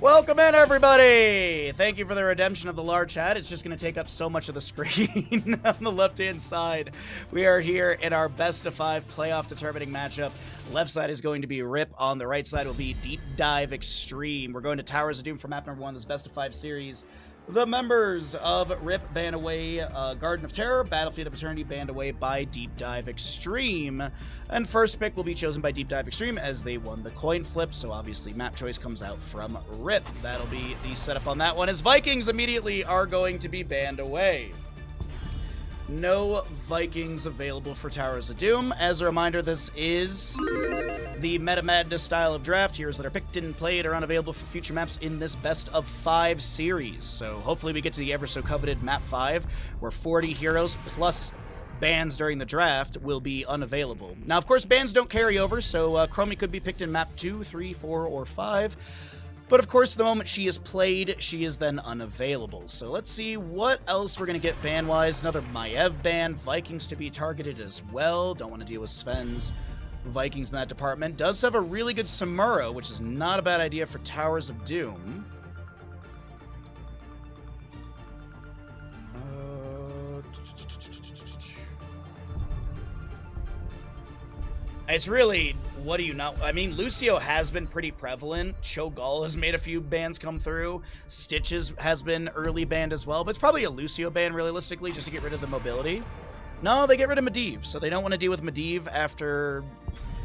Welcome in, everybody! Thank you for the redemption of the large hat. It's just going to take up so much of the screen on the left-hand side. We are here in our best-of-5 playoff determining matchup. Left side is going to be Rip. On the right side will be DeepDiveXtreme. We're going to Towers of Doom for map number 1 of this best-of-5 series. The members of Rip banned away Garden of Terror, Battlefield of Eternity banned away by DeepDiveXtreme. And first pick will be chosen by DeepDiveXtreme as they won the coin flip, so obviously map choice comes out from Rip. That'll be the setup on that one, as Vikings immediately are going to be banned away. No Vikings available for Towers of Doom. As a reminder, this is the Meta Madness style of draft. Heroes that are picked and played are unavailable for future maps in this best-of-5 series. So hopefully we get to the ever-so-coveted map 5, where 40 heroes plus bans during the draft will be unavailable. Now, of course, bans don't carry over, so Chromie could be picked in map 2, 3, 4, or 5. But of course, the moment she is played, she is then unavailable. So let's see what else we're going to get ban-wise. Another Maiev ban. Vikings to be targeted as well. Don't want to deal with Sven's Vikings in that department. Does have a really good Samuro, which is not a bad idea for Towers of Doom. It's really, what do you know? I mean, Lucio has been pretty prevalent. Cho'Gall has made a few bans come through. Stitches has been early banned as well, but it's probably a Lucio ban, realistically, just to get rid of the mobility. No, they get rid of Medivh, so they don't want to deal with Medivh after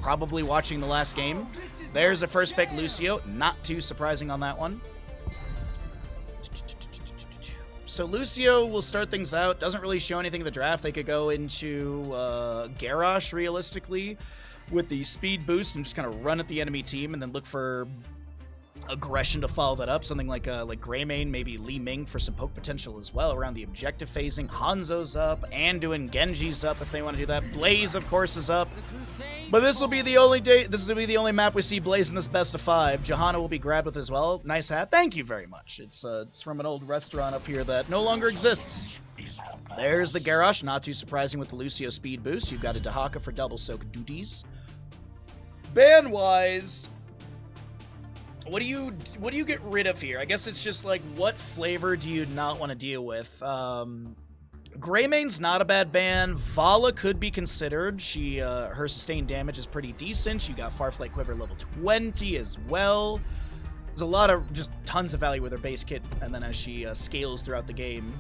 probably watching the last game. There's the first pick, Lucio. Not too surprising on that one. So Lucio will start things out. Doesn't really show anything in the draft. They could go into Garrosh, realistically, with the speed boost and just kind of run at the enemy team and then look for aggression to follow that up. Something like Greymane, maybe Li Ming for some poke potential as well around the objective phasing. Hanzo's up, Anduin, Genji's up if they want to do that. Blaze, of course, is up. But this will be the only day. This will be the only map we see Blaze in this best-of-5. Johanna will be grabbed with as well. Nice hat. Thank you very much. It's from an old restaurant up here that no longer exists. There's the Garrosh. Not too surprising with the Lucio speed boost. You've got a Dehaka for double soak duties. Ban-wise, what do you get rid of here? I guess it's just like, what flavor do you not want to deal with? Greymane's not a bad ban. Vala could be considered. She her sustained damage is pretty decent. You got Farflight Quiver level 20 as well. There's a lot of just tons of value with her base kit, and then as she scales throughout the game.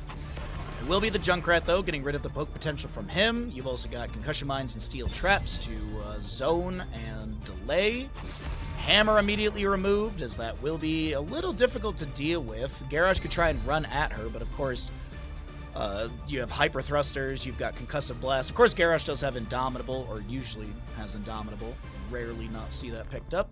It will be the Junkrat, though, getting rid of the poke potential from him. You've also got Concussion Mines and Steel Traps to zone and delay. Hammer immediately removed, as that will be a little difficult to deal with. Garrosh could try and run at her, but of course, you have Hyper Thrusters, you've got Concussive Blast. Of course, Garrosh does have Indomitable, or usually has Indomitable. Rarely not see that picked up.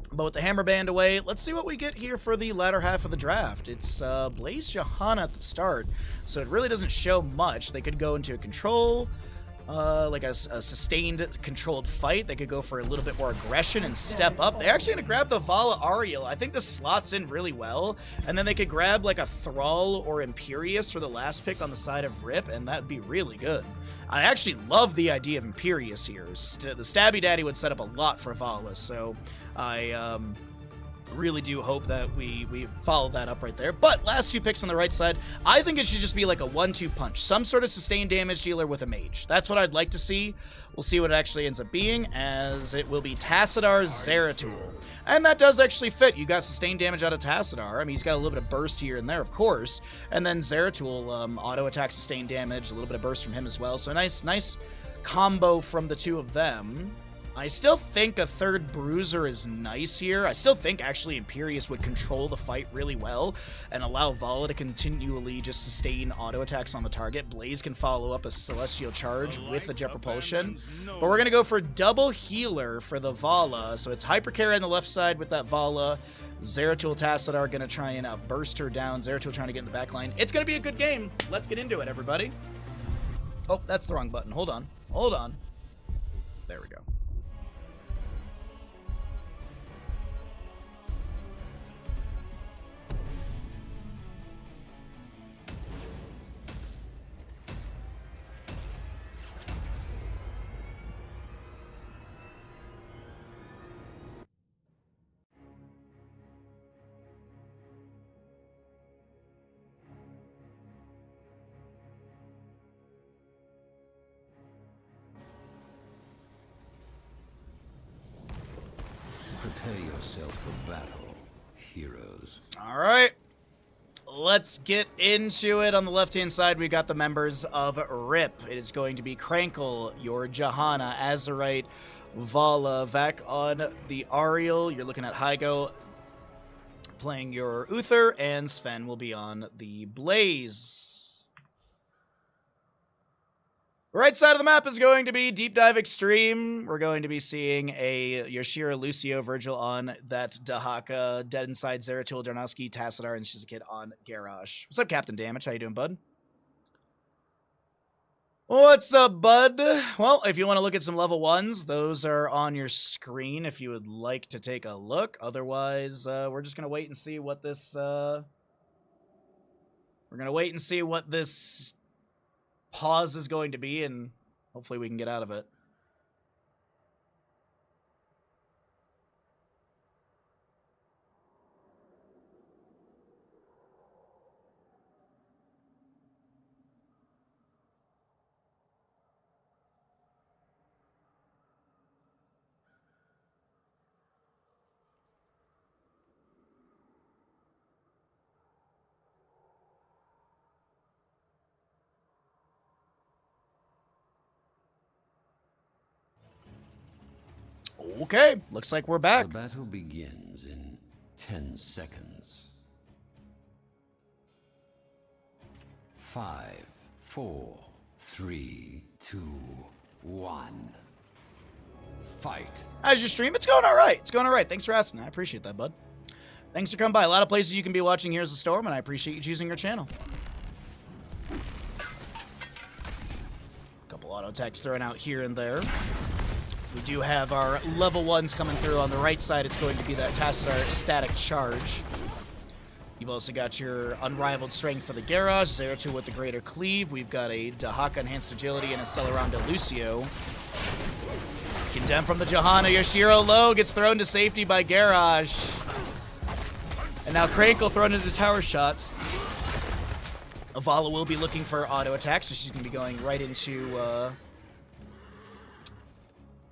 But with the Hammer banned away, let's see what we get here for the latter half of the draft. It's Blaze Johanna at the start, so it really doesn't show much. They could go into a control, like a sustained controlled fight. They could go for a little bit more aggression and step up. They're actually going to grab the Vala Ariel. I think this slots in really well. And then they could grab like a Thrall or Imperious for the last pick on the side of Rip, and that'd be really good. I actually love the idea of Imperious here. The Stabby Daddy would set up a lot for Vala, so I really do hope that we follow that up right there. But last two picks on the right side, I think it should just be like a 1-2 punch. Some sort of sustained damage dealer with a mage. That's what I'd like to see. We'll see what it actually ends up being, as it will be Tassadar's Zeratul. And that does actually fit. You got sustained damage out of Tassadar. I mean, he's got a little bit of burst here and there, of course. And then Zeratul, auto attack, sustained damage, a little bit of burst from him as well. So nice combo from the two of them. I still think a third Bruiser is nice here. I still think, actually, Imperious would control the fight really well and allow Vala to continually just sustain auto attacks on the target. Blaze can follow up a Celestial Charge with a Jet Propulsion. But we're going to go for double healer for the Vala. So it's Hypercarry on the left side with that Vala. Zeratul, Tassadar going to try and burst her down. Zeratul trying to get in the back line. It's going to be a good game. Let's get into it, everybody. Oh, that's the wrong button. Hold on. Hold on. There we go. Prepare yourself for battle, heroes. All right. Let's get into it. On the left-hand side, we got the members of RIP. It is going to be Krankle, your Johanna, Azerite, Vala, Vak on the Ariel. You're looking at Hygo playing your Uther, and Sven will be on the Blaze. Right side of the map is going to be DeepDiveXtreme. We're going to be seeing a Yoshira, Lucio, Virgil on that Dahaka, Dead Inside, Zeratul, Darnowski, Tassadar, and Shizakid on Garrosh. What's up, Captain Damage? How you doing, bud? What's up, bud? Well, if you want to look at some level 1s, those are on your screen if you would like to take a look. Otherwise, we're just going to wait and see what this... we're going to wait and see what this pause is going to be, and hopefully we can get out of it. Okay, looks like we're back. The battle begins in 10 seconds. 5, 4, 3, 2, 1. Fight. How's your stream? It's going all right. It's going all right. Thanks for asking. I appreciate that, bud. Thanks for coming by. A lot of places you can be watching Here's the Storm, and I appreciate you choosing your channel. Couple auto attacks thrown out here and there. We do have our level 1s coming through. On the right side, it's going to be that Tassadar static charge. You've also got your Unrivaled Strength for the Garrosh, Zeratul with the Greater Cleave. We've got a Dahaka Enhanced Agility and a Celaranda Lucio. Condemned from the Johanna. Yoshiro low gets thrown to safety by Garrosh. And now Krankle thrown into tower shots. Avala will be looking for auto attacks, so she's going to be going right into...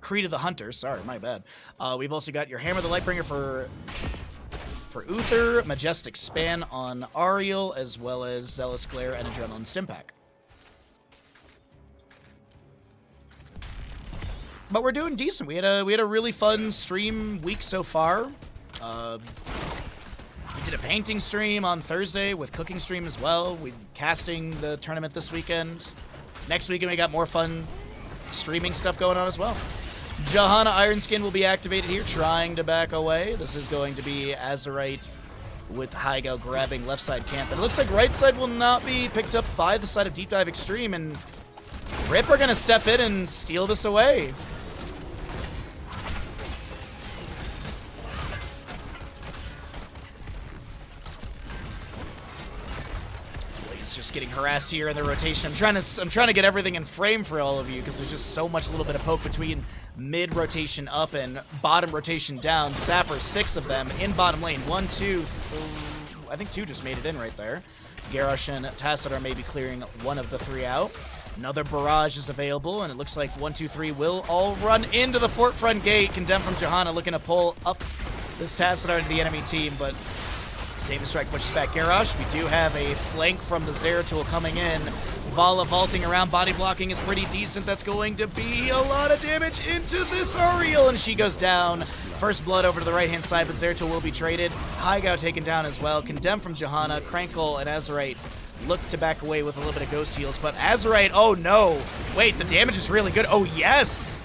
Creed of the Hunter. Sorry, my bad. We've also got your Hammer the Lightbringer for Uther, Majestic Span on Ariel, as well as Zealous Glare and Adrenaline Stimpack. But we're doing decent. We had a really fun stream week so far. We did a painting stream on Thursday with cooking stream as well. We're casting the tournament this weekend. Next weekend we got more fun streaming stuff going on as well. Johanna Ironskin will be activated here, trying to back away. This is going to be Azerite with Hygo grabbing left side camp. And it looks like right side will not be picked up by the side of DeepDiveXtreme, and RIP are going to step in and steal this away. Just getting harassed here in the rotation. I'm trying to get everything in frame for all of you because there's just so much little bit of poke between mid rotation up and bottom rotation down. Sappers, 6 of them in bottom lane. 1, 2, 3, I think 2 just made it in right there. Garrosh and Tassadar may be clearing one of the 3 out. Another barrage is available, and it looks like 1, 2, 3 will all run into the fort front gate. Condemned from Johanna, looking to pull up this Tassadar into the enemy team, but Save and Strike pushes back Garrosh. We do have a flank from the Zeratul coming in. Vala vaulting around. Body blocking is pretty decent. That's going to be a lot of damage into this Ariel, and she goes down. First blood over to the right-hand side, but Zeratul will be traded. Hygo taken down as well. Condemned from Johanna. Krankle and Azerite look to back away with a little bit of ghost heals, but Azerite, oh no. Wait, the damage is really good. Oh, yes!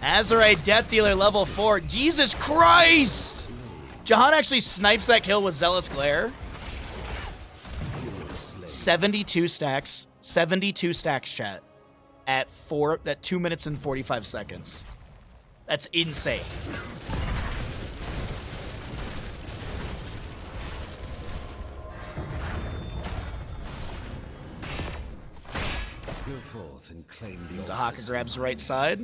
Azerite Death Dealer level 4. Jesus Christ! Johanna actually snipes that kill with Zealous Glare. 72 stacks. 72 stacks, chat. At 2 minutes and 45 seconds. That's insane. Go forth and claim the Dahaka grabs right side.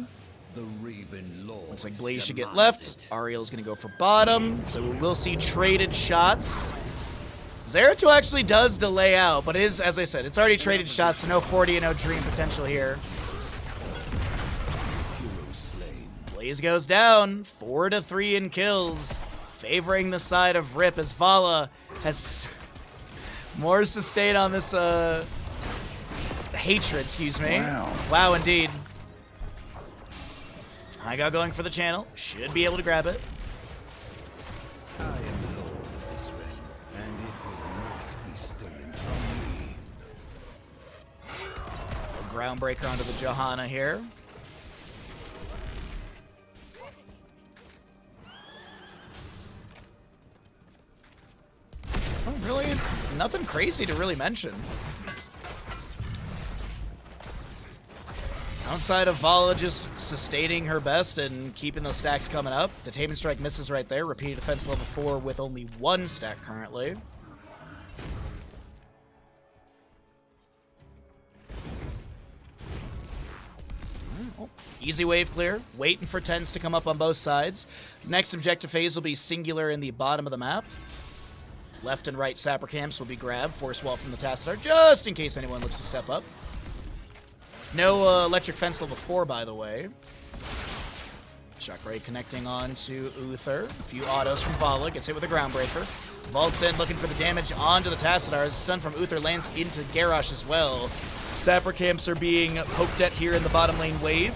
The Raven Lord. Looks like Blaze should get left. Ariel's gonna go for bottom, so we will see traded shots. Zeratul actually does delay out, but it is, as I said, it's already traded shots, so no 40 and no dream potential here. Blaze goes down, 4-3 in kills, favoring the side of Rip as Vala has more sustain on this hatred, excuse me. Wow, indeed. I got going for the channel. Should be able to grab it. I am Lord of this ring, and it will not be stolen from me. A groundbreaker onto the Johanna here. Oh, really? Nothing crazy to really mention. Outside of Vala just sustaining her best and keeping those stacks coming up. Detainment Strike misses right there. Repeated defense level 4 with only 1 stack currently. Oh, easy wave clear. Waiting for 10s to come up on both sides. Next objective phase will be singular in the bottom of the map. Left and right sapper camps will be grabbed. Force wall from the Tassadar just in case anyone looks to step up. No electric fence level 4, by the way. Shock Ray connecting on to Uther. A few autos from Vala. Gets hit with a groundbreaker. Vaults in, looking for the damage onto the Tassadar. Stun from Uther lands into Garrosh as well. Sapper camps are being poked at here in the bottom lane wave.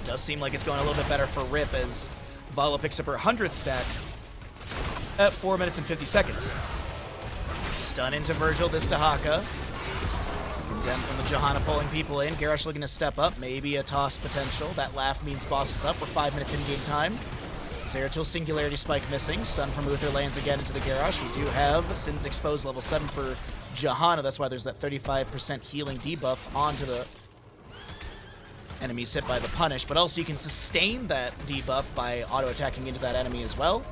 Does seem like it's going a little bit better for Rip as Vala picks up her 100th stack at 4 minutes and 50 seconds. Stun into Virgil, this to Haka. Condemned from the Johanna pulling people in. Garrosh looking to step up. Maybe a toss potential. That laugh means boss is up. We're 5 minutes in game time. Zeratul Singularity Spike missing. Stun from Uther lands again into the Garrosh. We do have Sin's Exposed level 7 for Johanna. That's why there's that 35% healing debuff onto the enemies hit by the punish. But also you can sustain that debuff by auto-attacking into that enemy as well.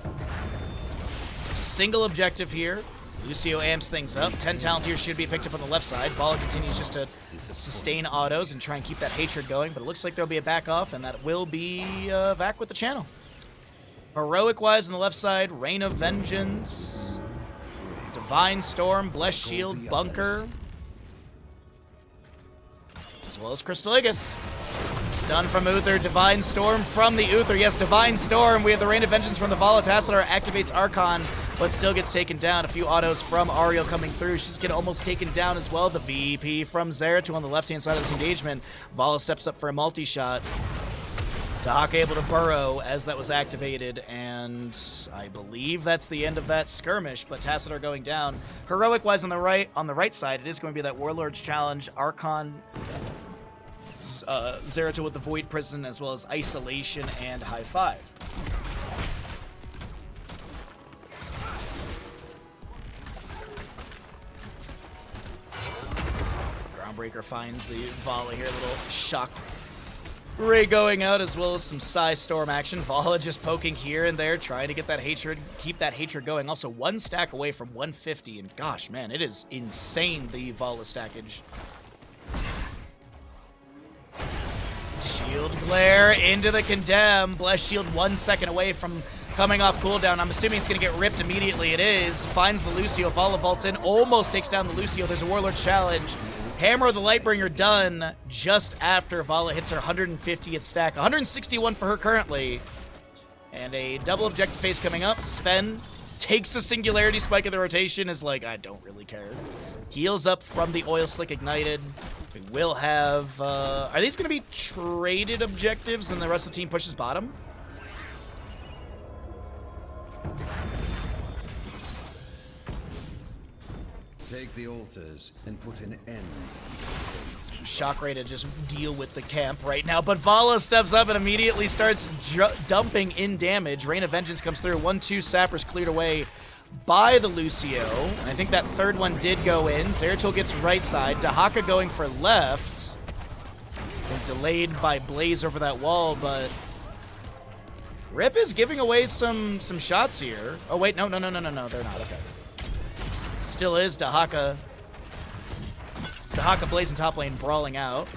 So single objective here. Lucio amps things up. 10 talent here should be picked up on the left side. Vala continues just to sustain autos and try and keep that hatred going, but it looks like there'll be a back off, and that will be back with the channel. Heroic-wise on the left side, Rain of Vengeance, Divine Storm, Blessed Shield, Bunker, as well as Crystal Aegis. Stun from Uther, Divine Storm from the Uther. Yes, Divine Storm. We have the Rain of Vengeance from the Vala. Tassadar activates Archon, but still gets taken down. A few autos from Ariel coming through. She's getting almost taken down as well. The VP from Zeratul on the left-hand side of this engagement. Vala steps up for a multi-shot. Doc able to burrow as that was activated, and I believe that's the end of that skirmish, but Tassadar going down. Heroic-wise on the right side, it is going to be that Warlord's Challenge, Archon, Zeratul with the Void Prison, as well as Isolation and High Five. Groundbreaker finds the volley here, a little shock ray going out, as well as some Psy Storm action. Vala just poking here and there, trying to get that hatred, keep that hatred going. Also 1 stack away from 150, and gosh, man, it is insane, the Vala stackage. Shield Glare into the Condemn. Blessed Shield 1 second away from coming off cooldown. I'm assuming it's going to get ripped immediately. It is. Finds the Lucio. Vala vaults in. Almost takes down the Lucio. There's a Warlord Challenge. Hammer of the Lightbringer done just after Vala hits her 150th stack. 161 for her currently. And a double objective phase coming up. Sven takes the Singularity Spike of the rotation. Is like, I don't really care. Heals up from the Oil Slick Ignited. We will have... are these going to be traded objectives and the rest of the team pushes bottom? Take the altars and put an end to Shock Ray to just deal with the camp right now, but Vala steps up and immediately starts dumping in damage. Rain of Vengeance comes through. 1-2 sappers cleared away by the Lucio. I think that third one did go in. Zeratul gets right side. Dahaka going for left. And delayed by Blaze over that wall, but Rip is giving away some shots here. Oh wait, no, they're not. Okay. Still is Dahaka. Dahaka Blaze in top lane brawling out.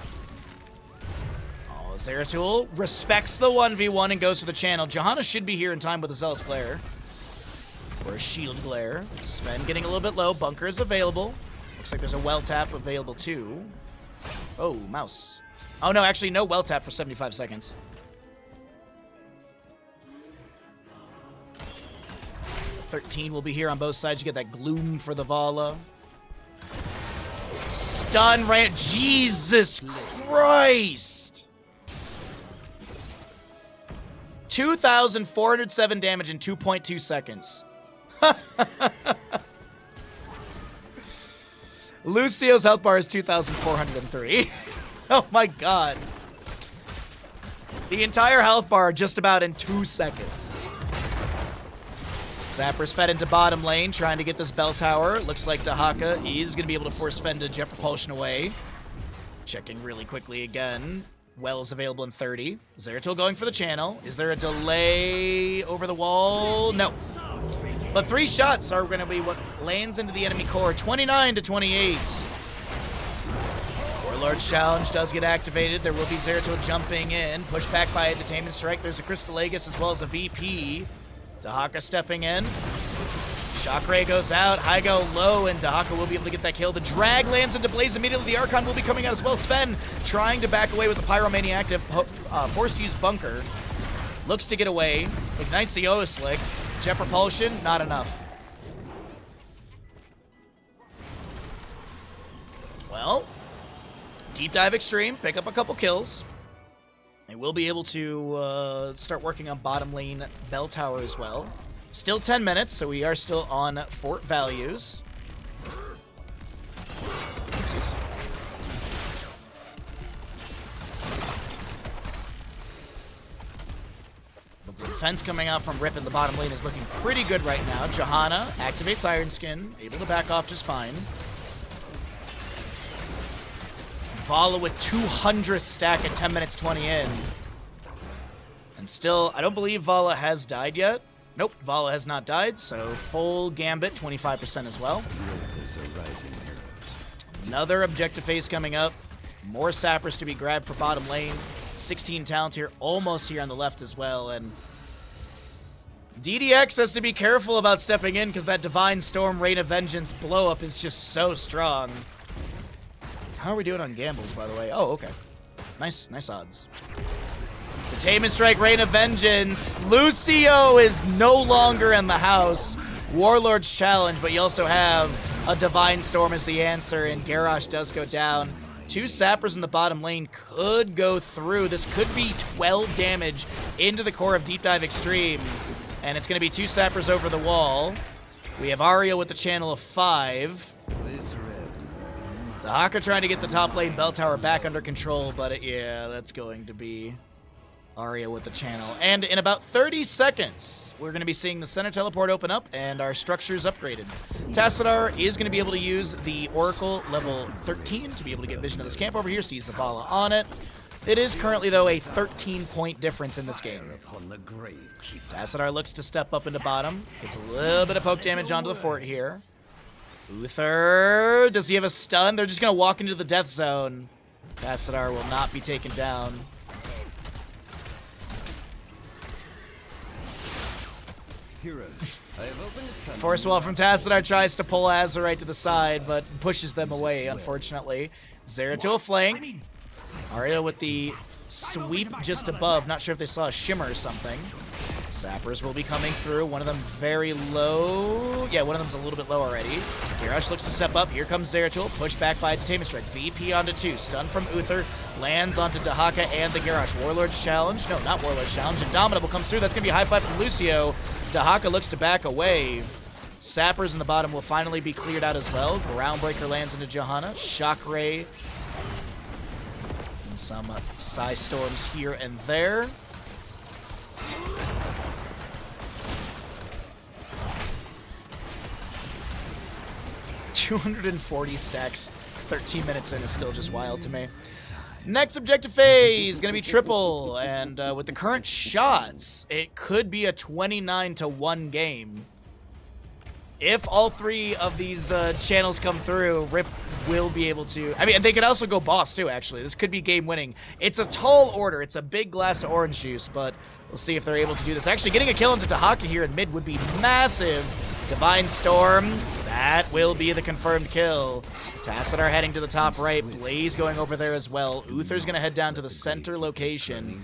Oh, Zeratul respects the 1v1 and goes for the channel. Johanna should be here in time with a Zealous Glare. Or a Shield Glare. Sven getting a little bit low. Bunker is available. Looks like there's a well tap available too. Oh, mouse. Oh no, actually no well tap for 75 seconds. 13 will be here on both sides. You get that gloom for the Vala. Stun ran. Jesus Christ! 2,407 damage in 2.2 seconds. Lucio's health bar is 2,403. Oh my god. The entire health bar just about in 2 seconds. Zapper's fed into bottom lane, trying to get this bell tower. Looks like Dahaka is going to be able to force Fend to jet propulsion away. Checking really quickly again. Well is available in 30. Zeratul going for the channel. Is there a delay over the wall? No. But 3 shots are going to be what lands into the enemy core. 29 to 28. Warlord's challenge does get activated. There will be Zeratul jumping in. Pushed back by a Detainment Strike. There's a Crystal Aegis as well as a VP. Dahaka stepping in. Shock Ray goes out. High go low, and Dahaka will be able to get that kill. The drag lands into Blaze immediately. The Archon will be coming out as well. Sven trying to back away with the Pyromania active. Forced to use Bunker. Looks to get away. Ignites the Oaslick. Jet propulsion, not enough. Well, DeepDiveXtreme, pick up a couple kills. They will be able to start working on bottom lane bell tower as well. Still 10 minutes, so we are still on fort values. Oopsies. The defense coming out from Rip in the bottom lane is looking pretty good right now. Johanna activates Iron Skin, able to back off just fine. Vala with 200 stack at 10 minutes 20 in. And still, I don't believe Vala has died yet. Nope, Vala has not died, so full Gambit, 25% as well. Another objective phase coming up. More sappers to be grabbed for bottom lane. 16 talents here, almost here on the left as well, and DDX has to be careful about stepping in because that Divine Storm Rain of Vengeance blow-up is just so strong. How are we doing on gambles, by the way? Oh, okay. Nice odds. Detainment Strike, Rain of Vengeance. Lucio is no longer in the house. Warlord's challenge, but you also have a Divine Storm as the answer, and Garrosh does go down. 2 sappers in the bottom lane could go through. This could be 12 damage into the core of DeepDiveXtreme. And it's going to be 2 sappers over the wall. We have Aria with the channel of 5. Dahaka trying to get the top lane bell tower back under control, but yeah, that's going to be Aria with the channel. And in about 30 seconds, we're going to be seeing the center teleport open up and our structures upgraded. Tassadar is going to be able to use the Oracle level 13 to be able to get vision of this camp over here, sees the Vala on it. It is currently, though, a 13-point difference in this game. Tassadar looks to step up into bottom. Gets a little bit of poke damage onto the fort here. Uther, does he have a stun? They're just going to walk into the death zone. Tassadar will not be taken down. Force wall from Tassadar tries to pull Azurite to the side, but pushes them away, unfortunately. Zeratul flank. Aria with the sweep just above. Not sure if they saw a shimmer or something. Sappers will be coming through. One of them very low. Yeah, one of them's a little bit low already. Garrosh looks to step up. Here comes Zeratul. Pushed back by a Detainment Strike. VP onto 2. Stun from Uther. Lands onto Dahaka and the Garrosh. Warlord's challenge. No, not Warlord's challenge. Indomitable comes through. That's going to be a high five from Lucio. Dahaka looks to back away. Sappers in the bottom will finally be cleared out as well. Groundbreaker lands into Johanna. Shock Ray. And some Psy Storms here and there. $240 stacks, 13 minutes in is still just wild to me. Next objective phase, gonna be triple, and with the current shots, it could be a 29-1 game. If all 3 of these channels come through, Rip will be able to... I mean, they could also go boss, too, actually. This could be game-winning. It's a tall order. It's a big glass of orange juice, but we'll see if they're able to do this. Actually, getting a kill into Dahaka here in mid would be massive. Divine Storm. That will be the confirmed kill. Tassadar heading to the top right. Blaze going over there as well. Uther's going to head down to the center location.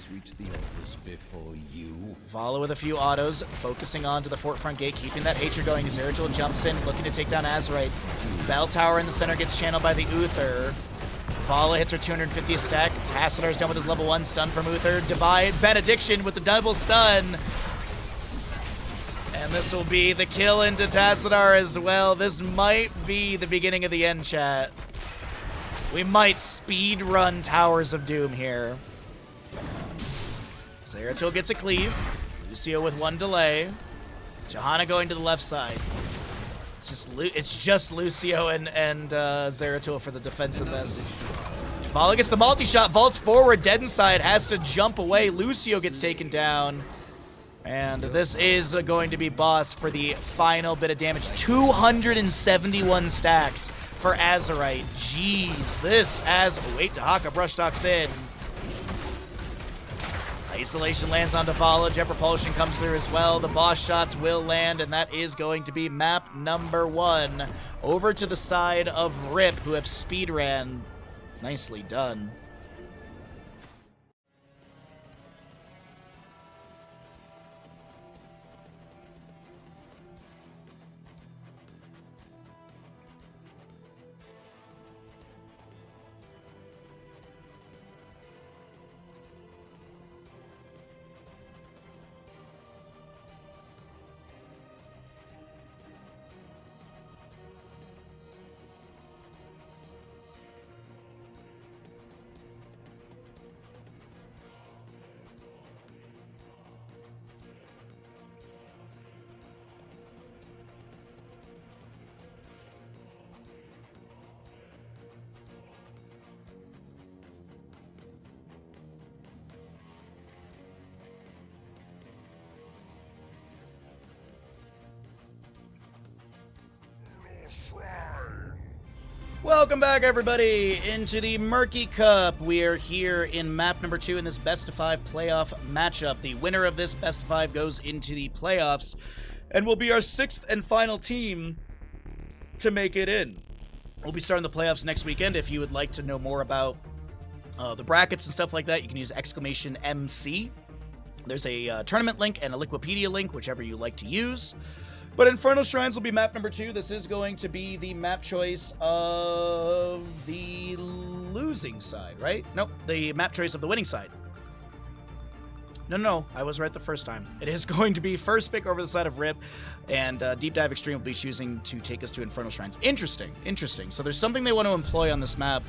Vala with a few autos, focusing on to the fort front gate, keeping that hatred going. Zeratul jumps in, looking to take down Azerite. Bell tower in the center gets channeled by the Uther. Vala hits her 250th stack. Tassadar's done with his level 1 stun from Uther. Divide Benediction with the double stun. And this will be the kill into Tassadar as well. This might be the beginning of the end, chat. We might speed run Towers of Doom here. Zeratul gets a cleave. Lucio with 1 delay. Johanna going to the left side. It's just Lucio and Zeratul for the defense in this. Vala gets the multi-shot, vaults forward, dead inside, has to jump away. Lucio gets taken down. And this is going to be boss for the final bit of damage. 271 stacks for Azerite. Jeez, this as... Wait, Dahaka brush talks in. Isolation lands onto Vala. Jet Propulsion comes through as well. The boss shots will land, and that is going to be map number 1. Over to the side of Rip, who have speedran. Nicely done. Welcome back, everybody, into the Murky Cup. We are here in map number 2 in this best of 5 playoff matchup. The winner of this best of 5 goes into the playoffs and will be our 6th and final team to make it in. We'll be starting the playoffs next weekend. If you would like to know more about the brackets and stuff like that, you can use !MC. There's a tournament link and a Liquipedia link, whichever you like to use. But Infernal Shrines will be map number 2. This is going to be the map choice of the losing side, right? Nope, the map choice of the winning side. No, I was right the first time. It is going to be first pick over the side of Rip, and DeepDiveXtreme will be choosing to take us to Infernal Shrines. Interesting. So there's something they want to employ on this map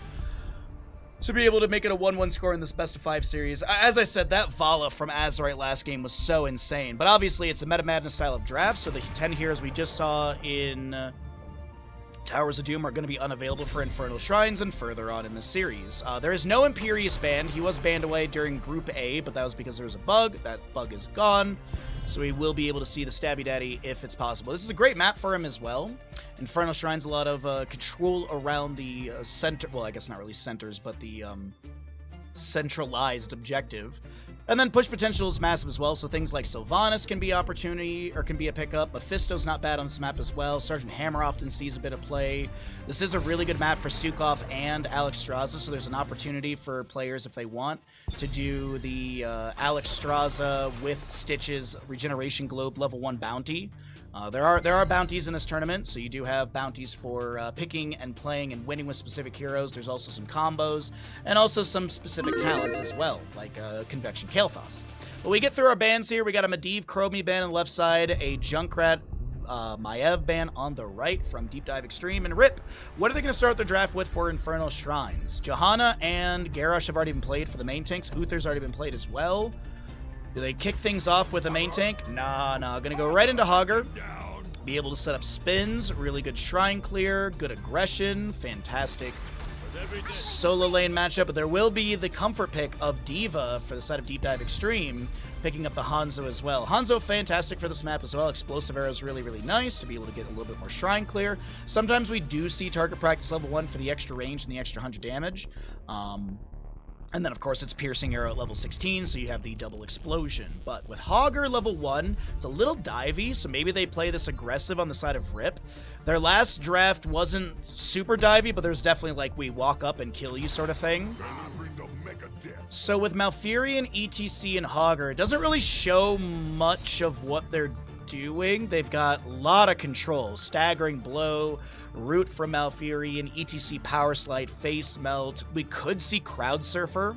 to be able to make it a 1-1 score in this best of 5 series. As I said, that Vala from Azerite last game was so insane. But obviously, it's a Meta Madness style of draft, so the 10 heroes we just saw in Towers of Doom are going to be unavailable for Infernal Shrines and further on in the series. There is no Imperius banned. He was banned away during Group A, but that was because there was a bug. That bug is gone, so we will be able to see the Stabby Daddy if it's possible. This is a great map for him as well. Infernal Shrines, a lot of control around the center. Well, I guess not really centers, but the centralized objective. And then push potential is massive as well, so things like Sylvanas can be opportunity, or can be a pickup. Mephisto's not bad on this map as well. Sergeant Hammer often sees a bit of play. This is a really good map for Stukov and Alex Straza, so there's an opportunity for players, if they want, to do the Alex Straza with Stitch's Regeneration Globe level 1 bounty. There are bounties in this tournament, so you do have bounties for picking and playing and winning with specific heroes. There's also some combos, and also some specific talents as well, like Convection Kael'thas. But we get through our bans here. We got a Medivh Chromie ban on the left side, a Junkrat Maiev ban on the right from DeepDiveXtreme, and Rip. What are they going to start their draft with for Infernal Shrines? Johanna and Garrosh have already been played for the main tanks. Uther's already been played as well. Do they kick things off with a main tank? Nah. Gonna go right into Hogger. Be able to set up spins, really good shrine clear, good aggression, fantastic solo lane matchup. But there will be the comfort pick of Diva for the side of DeepDiveXtreme, picking up the Hanzo as well. Hanzo, fantastic for this map as well. Explosive arrow is really, really nice to be able to get a little bit more shrine clear. Sometimes we do see target practice level 1 for the extra range and the extra 100 damage. And then, of course, it's Piercing Arrow at level 16, so you have the double explosion. But with Hogger level 1, it's a little divey, so maybe they play this aggressive on the side of Rip. Their last draft wasn't super divey, but there's definitely like, we walk up and kill you sort of thing. So with Malfurion, ETC, and Hogger, it doesn't really show much of what they're doing. They've got a lot of control. Staggering Blow, Root from Malfurion, ETC Power Slide, Face Melt. We could see Crowd Surfer.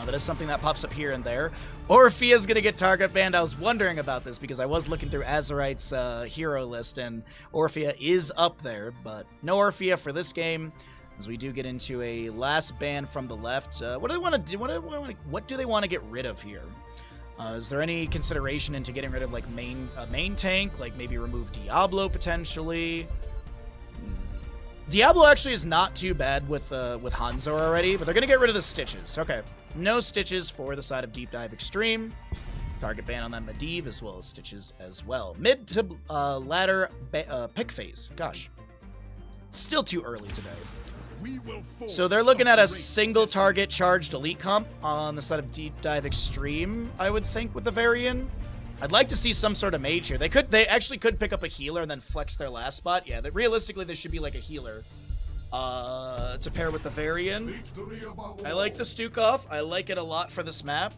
That is something that pops up here and there. Orphea's gonna get target banned. I was wondering about this because I was looking through Azurite's hero list, and Orphea is up there, but no Orphea for this game, as we do get into a last ban from the left. What do they want to do? What do they want to get rid of here? Is there any consideration into getting rid of like main tank, like maybe remove Diablo potentially? Diablo actually is not too bad with Hanzo already, but they're gonna get rid of the Stitches. Okay, no Stitches for the side of DeepDiveXtreme. Target ban on that Medivh as well as Stitches as well. Mid to ladder pick phase. Gosh, still too early today. So they're looking at a single target charged elite comp on the side of DeepDiveXtreme, I would think, with the Varian. I'd like to see some sort of mage here. They actually could pick up a healer and then flex their last spot. Yeah, realistically, this should be like a healer to pair with the Varian. I like the Stukov. I like it a lot for this map.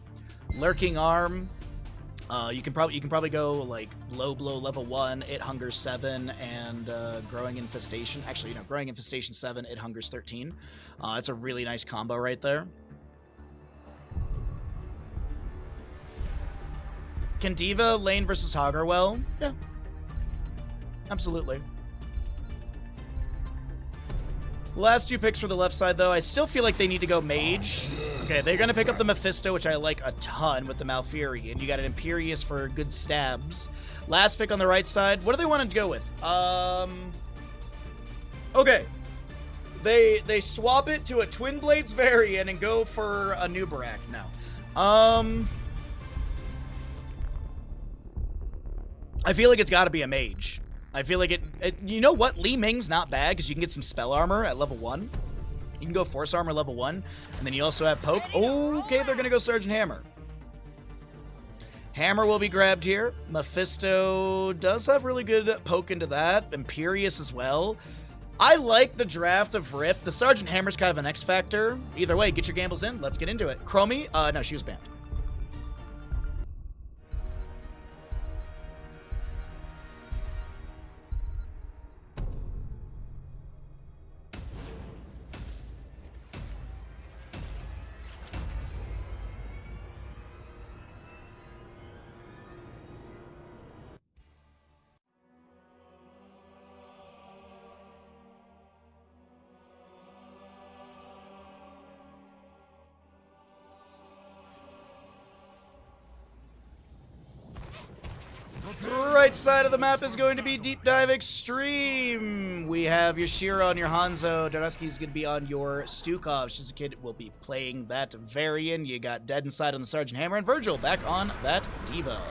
Lurking Arm. You can probably go like low blow level 1, it hungers 7, and growing infestation. Actually, you know, growing infestation 7, it hungers 13. It's a really nice combo right there. Can D.Va lane versus Hogger well? Yeah, absolutely. Last two picks for the left side, though, I still feel like they need to go mage. Okay, they're going to pick up the Mephisto, which I like a ton with the Malfuri, and you got an Imperius for good stabs. Last pick on the right side, what do they want to go with? Okay. They swap it to a Twin Blades variant and go for a new Barak now. I feel like it's got to be a mage. I feel like it you know what? Li Ming's not bad because you can get some spell armor at level 1. You can go force armor level 1, and then you also have poke. Okay, they're going to go Sergeant Hammer. Hammer will be grabbed here. Mephisto does have really good poke into that. Imperius as well. I like the draft of Rip. The Sergeant Hammer's kind of an X factor. Either way, get your gambles in. Let's get into it. Chromie? No, she was banned. Right side of the map is going to be DeepDiveXtreme. We have Yashira on your Hanzo. Doneski's going to be on your Stukov. Shizukid will be playing that Varian. You got Dead Inside on the Sergeant Hammer, and Virgil back on that D.Va.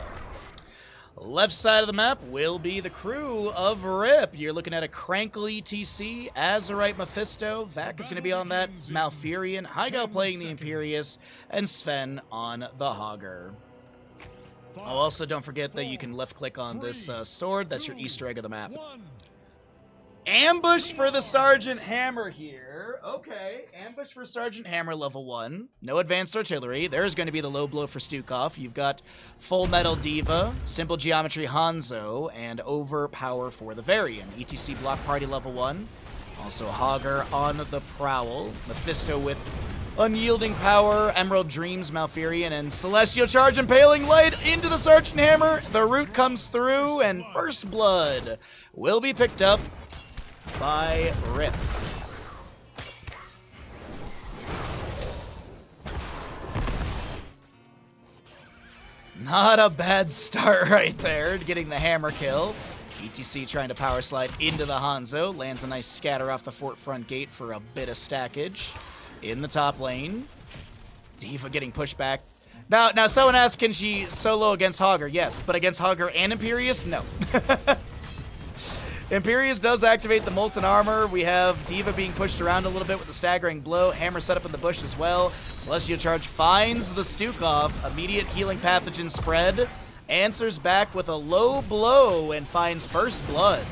Left side of the map will be the crew of Rip. You're looking at a Crankle ETC, Azurite Mephisto. Vac is going to be on that Malfurion. Hygal playing the Imperius, and Sven on the Hogger. Oh, also, don't forget that you can left-click on this sword. That's your Easter egg of the map. Ambush for the Sergeant Hammer here. Okay, ambush for Sergeant Hammer level 1. No advanced artillery. There's going to be the low blow for Stukov. You've got Full Metal D.Va, Simple Geometry Hanzo, and Overpower for the Varian. ETC Block Party level 1. Also Hogger on the Prowl. Mephisto with Unyielding Power, Emerald Dreams, Malfurion, and Celestial Charge Impaling Light into the Sergeant Hammer. The root comes through, and First Blood will be picked up by Rip. Not a bad start right there, getting the hammer kill. ETC trying to power slide into the Hanzo. Lands a nice scatter off the fort front gate for a bit of stackage. In the top lane, D.Va getting pushed back. Now someone asked, can she solo against Hogger? Yes, but against Hogger and Imperius, no. Imperius does activate the Molten Armor. We have D.Va being pushed around a little bit with the Staggering Blow. Hammer set up in the bush as well. Celestial Charge finds the Stukov. Immediate Healing Pathogen spread. Answers back with a low blow and finds First Blood.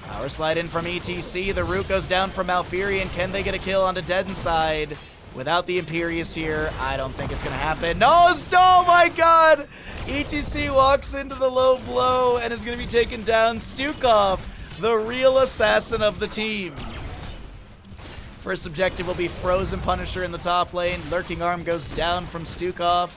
Power Slide in from ETC. The root goes down from Malfurion. Can they get a kill onto Dead Inside? Without the Imperius here, I don't think it's going to happen. No, oh my god! ETC walks into the low blow and is going to be taken down. Stukov, the real assassin of the team. First objective will be Frozen Punisher in the top lane. Lurking Arm goes down from Stukov.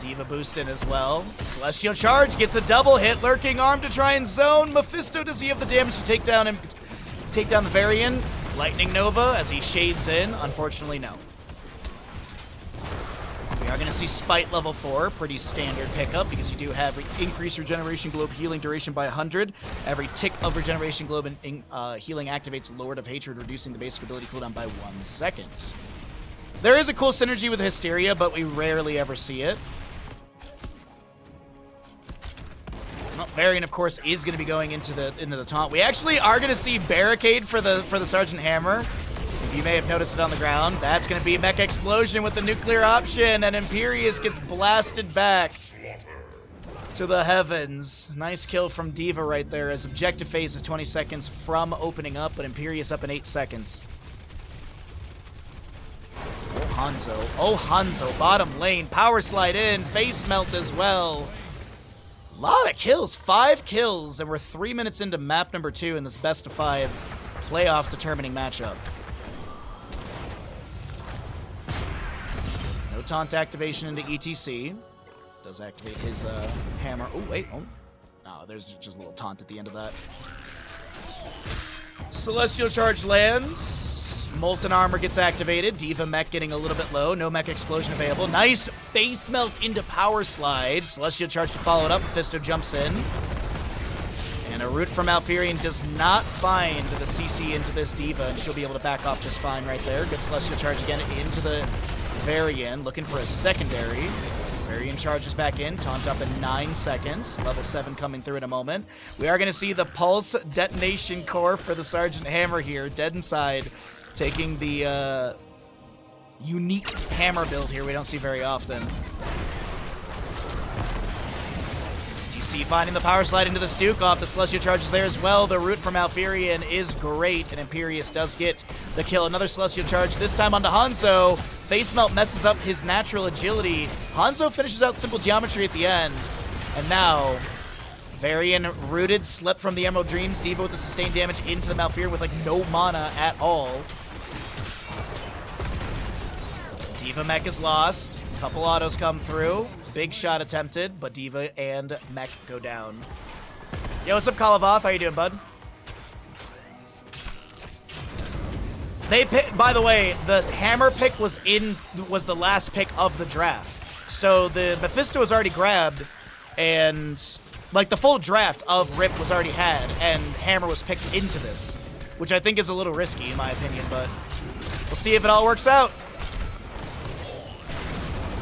D.Va boost in as well. Celestial Charge gets a double hit. Lurking Arm to try and zone. Mephisto, does he have the damage to take down the Varian? Lightning Nova as he shades in. Unfortunately, no. We are going to see Spite level 4. Pretty standard pickup because you do have increased Regeneration Globe healing duration by 100. Every tick of Regeneration Globe and healing activates Lord of Hatred, reducing the basic ability cooldown by 1 second. There is a cool synergy with Hysteria, but we rarely ever see it. Well, Varian, of course, is going to be going into the taunt. We actually are going to see Barricade for the Sergeant Hammer. You may have noticed it on the ground. That's going to be Mech Explosion with the nuclear option, and Imperius gets blasted back to the heavens. Nice kill from D.Va right there, as objective phase is 20 seconds from opening up, but Imperius up in 8 seconds. Oh, Hanzo, bottom lane. Power Slide in, Face Melt as well. A lot of kills, 5 kills, and we're 3 minutes into map number 2 in this best of 5 playoff determining matchup. No taunt activation into ETC. Does activate his hammer. Oh, wait. Oh, no, there's just a little taunt at the end of that. Celestial Charge lands. Molten Armor gets activated. D.Va mech getting a little bit low. No mech explosion available. Nice face melt into Power Slide. Celestial Charge to follow it up. Mephisto jumps in. And a root from Malfurion does not find the CC into this D.Va, and she'll be able to back off just fine right there. Good Celestial Charge again into the Varian, looking for a secondary. Varian charges back in, taunt up in 9 seconds. Level 7 coming through in a moment. We are going to see the Pulse Detonation Core for the Sergeant Hammer here. Dead Inside taking the unique hammer build here we don't see very often. TC finding the Power Slide into the Stukov. The Celestial Charge is there as well. The root from Malfurion is great, and Imperius does get the kill. Another Celestial Charge, this time onto Hanzo. Face Melt messes up his natural agility. Hanzo finishes out Simple Geometry at the end. And now, Varian rooted, slept from the Emerald Dreams. D.Va with the sustained damage into the Malfurion with like no mana at all. D.Va mech is lost. Couple autos come through. Big shot attempted, but D.Va and mech go down. Yo, what's up, Kalavoth? How you doing, bud? They pick, by the way, the hammer pick was the last pick of the draft. So the Mephisto was already grabbed, and like the full draft of Rip was already had, and hammer was picked into this, which I think is a little risky in my opinion, but we'll see if it all works out.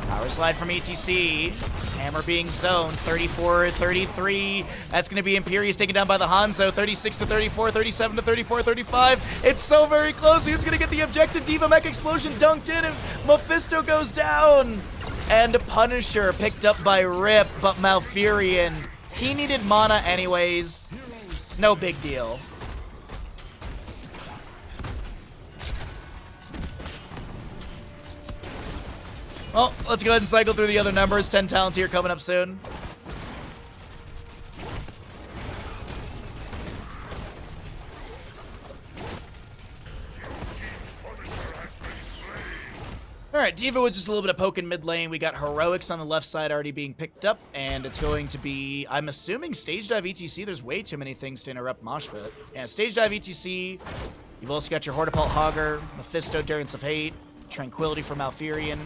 Power Slide from ETC. Hammer being zoned. 34-33. That's going to be Imperius taken down by the Hanzo. 36-34, 37-34, 35. It's so very close. Who's going to get the objective? D.Va mech explosion dunked in, and Mephisto goes down. And Punisher picked up by Rip, but Malfurion, he needed mana anyways. No big deal. Well, let's go ahead and cycle through the other numbers. 10 talent here coming up soon. Alright, D.Va with just a little bit of poke in mid lane. We got Heroics on the left side already being picked up, and it's going to be, I'm assuming, Stage Dive ETC. There's way too many things to interrupt Mosh Pit. Yeah, Stage Dive ETC. You've also got your Hortipult Hogger, Mephisto, Durance of Hate, Tranquility for Malfurion.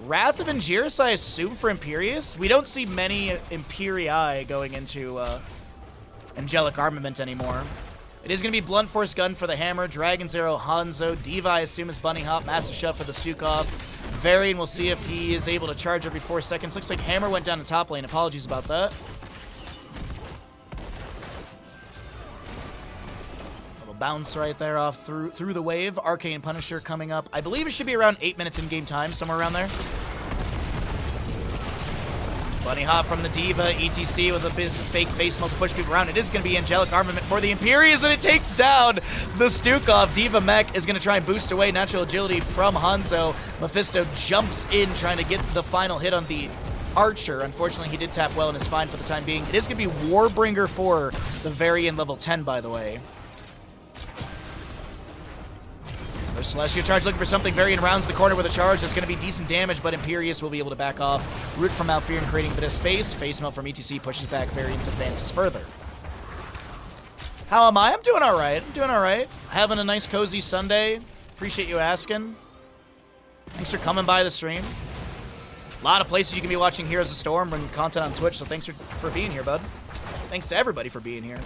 Wrath of Angiris, I assume, for Imperius. We don't see many Imperii going into Angelic Armament anymore. It is going to be Blunt Force Gun for the Hammer, Dragon's Arrow, Hanzo, Diva, I assume, is Bunny Hop, Massive Shove for the Stukov. Varian, we'll see if he is able to charge every 4 seconds. Looks like Hammer went down to top lane. Apologies about that. Little bounce right there off through the wave. Arcane Punisher coming up. I believe it should be around 8 minutes in game time, somewhere around there. Bunny Hop from the Diva, ETC with a fake face smoke to push people around. It is going to be Angelic Armament for the Imperius, and it takes down the Stukov. Diva Mech is going to try and boost away Natural Agility from Hanzo. Mephisto jumps in, trying to get the final hit on the Archer. Unfortunately, he did tap well and is fine for the time being. It is going to be Warbringer for the Varian level 10, by the way. There's Celestial Charge looking for something. Varian rounds the corner with a charge. That's going to be decent damage, but Imperius will be able to back off. Root from Malfear creating a bit of space. Face Melt from ETC pushes back. Varian's advances further. How am I? I'm doing all right. I'm doing all right. Having a nice, cozy Sunday. Appreciate you asking. Thanks for coming by the stream. A lot of places you can be watching Heroes of Storm and content on Twitch, so thanks for being here, bud. Thanks to everybody for being here.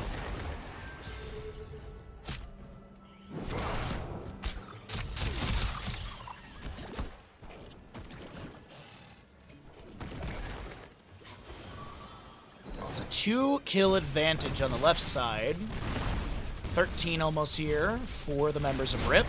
It's a 2-kill advantage on the left side. 13 almost here for the members of RIP.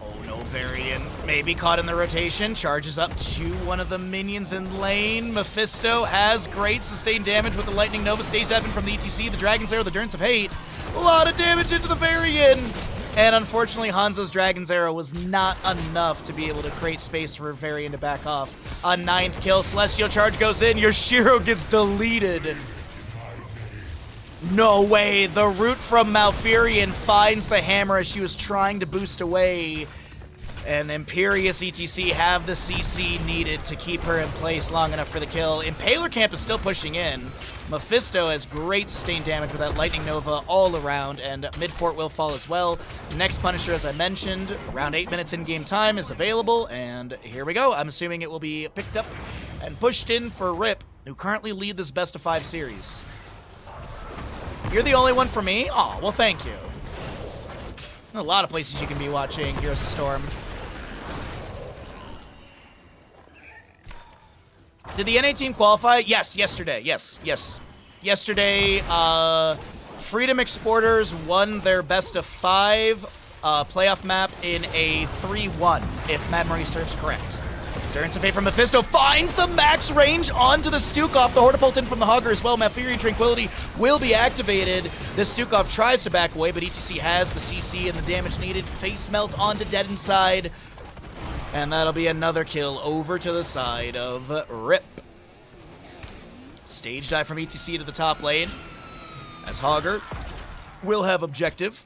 Oh no, Varian maybe caught in the rotation. Charges up to one of the minions in lane. Mephisto has great sustained damage with the Lightning Nova. Stage diving from the ETC, the Dragon's Arrow, the Durance of Hate. A lot of damage into the Varian. And unfortunately, Hanzo's Dragon's Arrow was not enough to be able to create space for Varian to back off. A 9th kill, Celestial Charge goes in, Yoshiro gets deleted. No way, the root from Malfurion finds the hammer as she was trying to boost away. And Imperius ETC have the CC needed to keep her in place long enough for the kill. Impaler Camp is still pushing in. Mephisto has great sustained damage with that Lightning Nova all around, and mid-fort will fall as well. Next Punisher, as I mentioned, around 8 minutes in-game time is available, and here we go. I'm assuming it will be picked up and pushed in for RIP, who currently lead this best-of-5 series. You're the only one for me? Oh, well, thank you. A lot of places you can be watching Heroes of Storm. Did the NA team qualify? Yes, yesterday. Yes. Yesterday, Freedom Exporters won their best-of-5 playoff map in a 3-1, if memory serves correct. Durance of Fate from Mephisto finds the max range onto the Stukov. The Hortipult in from the Hogger as well. Malfurion Tranquility will be activated. The Stukov tries to back away, but ETC has the CC and the damage needed. Face Melt onto Dead Inside. And that'll be another kill over to the side of RIP. Stage dive from ETC to the top lane, as Hogger will have objective.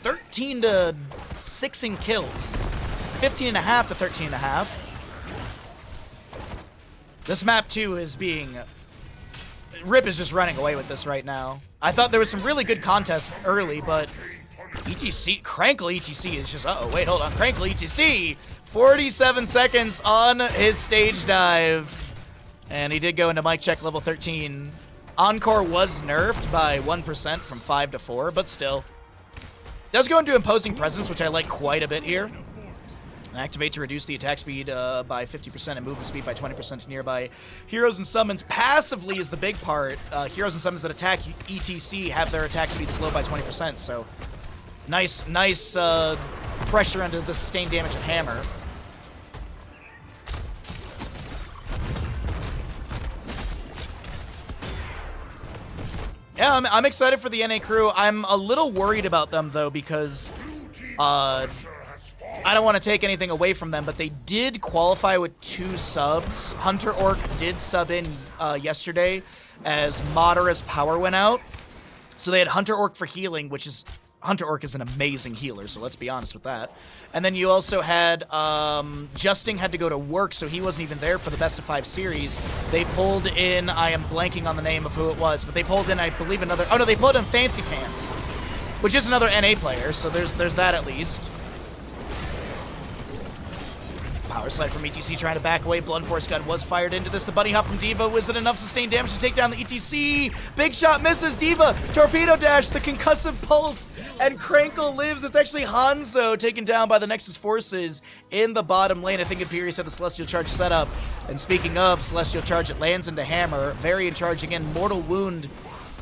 13 to 6 in kills. 15.5 to 13.5. This map, too, is being... RIP is just running away with this right now. I thought there was some really good contests early, but... ETC, Crankle ETC is just, wait, hold on. Crankle ETC, 47 seconds on his stage dive. And he did go into mic check level 13. Encore was nerfed by 1% from 5 to 4, but still. Does go into Imposing Presence, which I like quite a bit here. Activate to reduce the attack speed by 50% and movement speed by 20% to nearby heroes and summons. Passively is the big part. Heroes and summons that attack ETC have their attack speed slowed by 20%, so... Nice pressure under the sustained damage of Hammer. Yeah, I'm excited for the NA crew. I'm a little worried about them, though, because I don't want to take anything away from them, but they did qualify with 2 subs. Hunter Orc did sub in yesterday as Madara's power went out. So they had Hunter Orc for healing, which is... Hunter Orc is an amazing healer, so let's be honest with that. And then you also had, Justing had to go to work, so he wasn't even there for the best-of-5 series. They pulled in, I am blanking on the name of who it was, but they pulled in, I believe, another, oh no, they pulled in Fancy Pants, which is another NA player, so there's that at least. Power slide from ETC trying to back away. Blunt Force Gun was fired into this. The bunny hop from D.Va. Was it enough sustained damage to take down the ETC? Big shot misses. D.Va. Torpedo dash. The concussive pulse. And Crankle lives. It's actually Hanzo taken down by the Nexus forces in the bottom lane. I think Imperius had the Celestial Charge set up. And speaking of Celestial Charge, it lands into Hammer. Varian Charge again. Mortal Wound.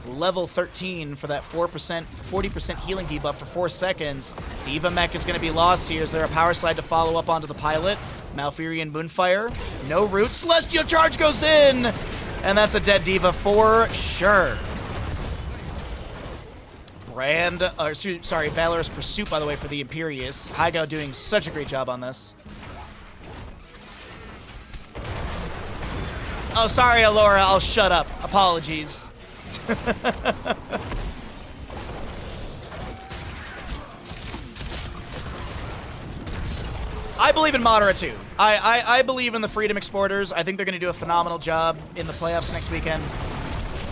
Level 13 for that 4%, 40% healing debuff for 4 seconds. D.Va mech is going to be lost here. Is there a power slide to follow up onto the pilot? Malfurion Moonfire. No root. Celestial Charge goes in! And that's a dead D.Va for sure. Valorous Pursuit, by the way, for the Imperius. Hygo doing such a great job on this. Oh, sorry, Alora. I'll shut up. Apologies. I believe in Madara too. I believe in the Freedom Exporters. I think they're going to do a phenomenal job in the playoffs next weekend.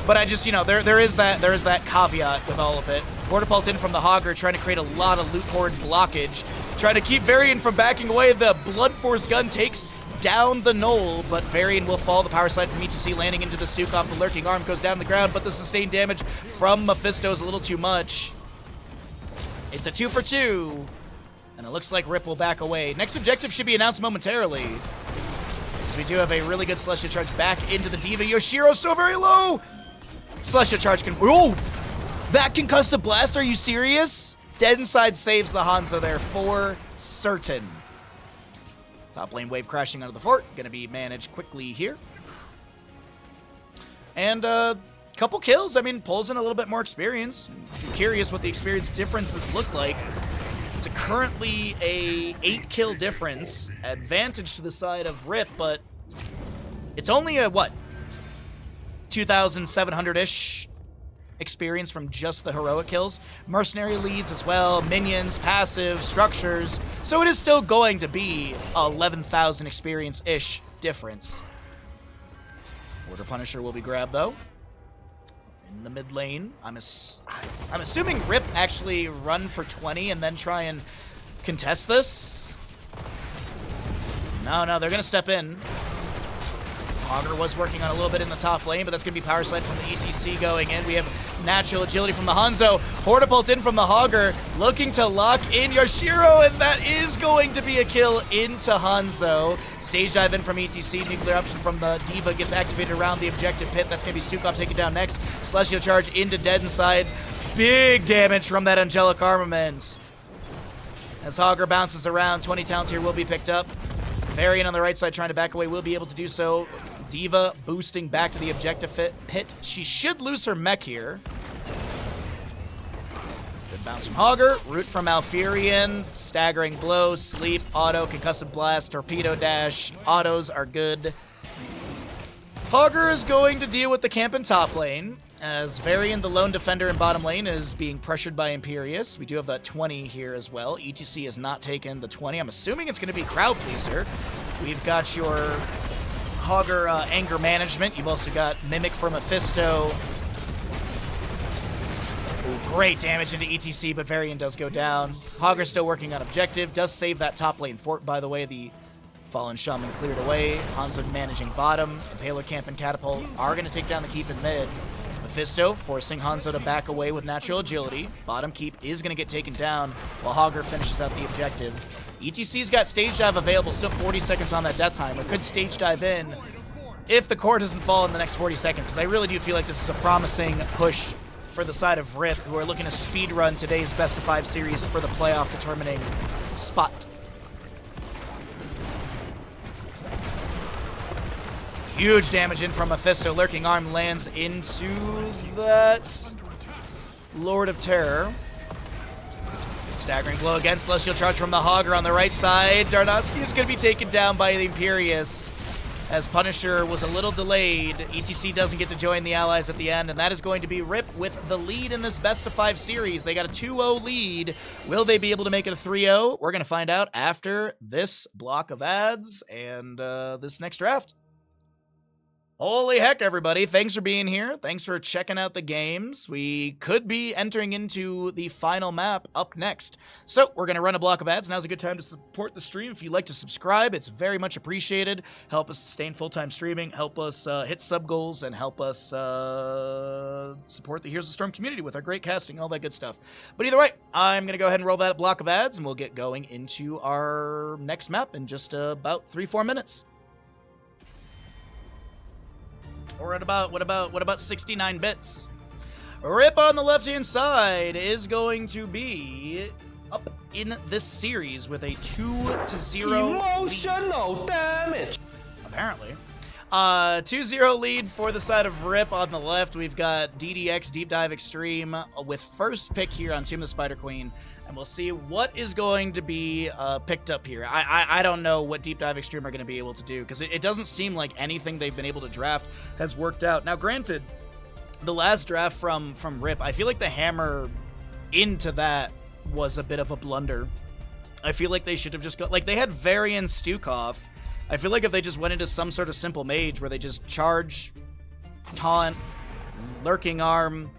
But I just, you know, there is that caveat with all of it. Vortipult in from the Hogger, trying to create a lot of loot horde blockage, trying to keep Varian from backing away. The Blood Force Gun takes down the knoll, but Varian will fall. The power slide from ETC landing into the Stukov. The lurking arm goes down to the ground, but the sustained damage from Mephisto is a little too much. It's a 2 for 2, and it looks like Rip will back away. Next objective should be announced momentarily, because we do have a really good Celestial Charge back into the D.Va. Yoshiro so very low. Celestial Charge can... Oh! That concussive blast, are you serious? Dead Inside saves the Hanzo there for certain. Top lane wave crashing under the fort. Gonna be managed quickly here. And couple kills. I mean, pulls in a little bit more experience. If you're curious what the experience differences look like, it's currently a 8-kill difference. Advantage to the side of Rip, but it's only a, what? 2,700-ish experience from just the heroic kills. Mercenary leads as well, minions, passive, structures. So it is still going to be 11,000 experience-ish difference. Order Punisher will be grabbed though. In the mid lane, I'm assuming Rip actually run for 20 and then try and contest this. No, they're gonna step in. Augur was working on a little bit in the top lane, but that's going to be power slide from the ETC going in. We have natural agility from the Hanzo. Hortipult in from the Augur, looking to lock in Yoshiro, and that is going to be a kill into Hanzo. Stage dive in from ETC. Nuclear option from the D.Va gets activated around the objective pit. That's going to be Stukov taken down next. Celestial Charge into Dead Inside. Big damage from that Angelic Armament. As Augur bounces around, 20 talents here will be picked up. Varian on the right side trying to back away will be able to do so. D.Va boosting back to the objective pit. She should lose her mech here. Good bounce from Augur. Root from Malfurion. Staggering blow. Sleep. Auto. Concussive blast. Torpedo dash. Autos are good. Augur is going to deal with the camp in top lane, as Varian, the lone defender in bottom lane, is being pressured by Imperius. We do have that 20 here as well. ETC has not taken the 20. I'm assuming it's going to be Crowd Pleaser. We've got your Augur anger management. You've also got Mimic for Mephisto. Ooh, great damage into ETC, but Varian does go down. Augur still working on objective. Does save that top lane fort, by the way. The Fallen Shaman cleared away. Hanzo managing bottom. Impaler Camp and Catapult are going to take down the keep in mid. Mephisto forcing Hanzo to back away with natural agility. Bottom keep is going to get taken down while Augur finishes out the objective. ETC's got stage dive available, still 40 seconds on that death timer. Could stage dive in if the core doesn't fall in the next 40 seconds, because I really do feel like this is a promising push for the side of Rip, who are looking to speedrun today's best of 5 series for the playoff determining spot. Huge damage in from Mephisto. Lurking Arm lands into that Lord of Terror. Staggering blow again. Celestial Charge from the Augur on the right side. Darnowski is going to be taken down by the Imperius, as Punisher was a little delayed. ETC doesn't get to join the allies at the end, and that is going to be Rip with the lead in this best of 5 series. They got a 2-0 lead. Will they be able to make it a 3-0? We're going to find out after this block of ads and this next draft. Holy heck, everybody. Thanks for being here. Thanks for checking out the games. We could be entering into the final map up next. So we're going to run a block of ads. Now's a good time to support the stream. If you'd like to subscribe, it's very much appreciated. Help us sustain full-time streaming, help us hit sub goals, and help us support the Heroes of the Storm community with our great casting and all that good stuff. But either way, I'm going to go ahead and roll that block of ads, and we'll get going into our next map in just about 3-4 minutes. Or at about, what about 69 bits? Rip on the left-hand side is going to be up in this series with a 2-0 emotional damage. Apparently. 2-0 lead for the side of Rip on the left. We've got DDX, DeepDiveXtreme, with first pick here on Tomb of the Spider Queen. And we'll see what is going to be picked up here. I don't know what DeepDiveXtreme are going to be able to do, because it doesn't seem like anything they've been able to draft has worked out. Now, granted, the last draft from Rip, I feel like the hammer into that was a bit of a blunder. I feel like they should have just got... Like, they had Varian Stukov. I feel like if they just went into some sort of simple mage where they just charge, taunt, lurking arm,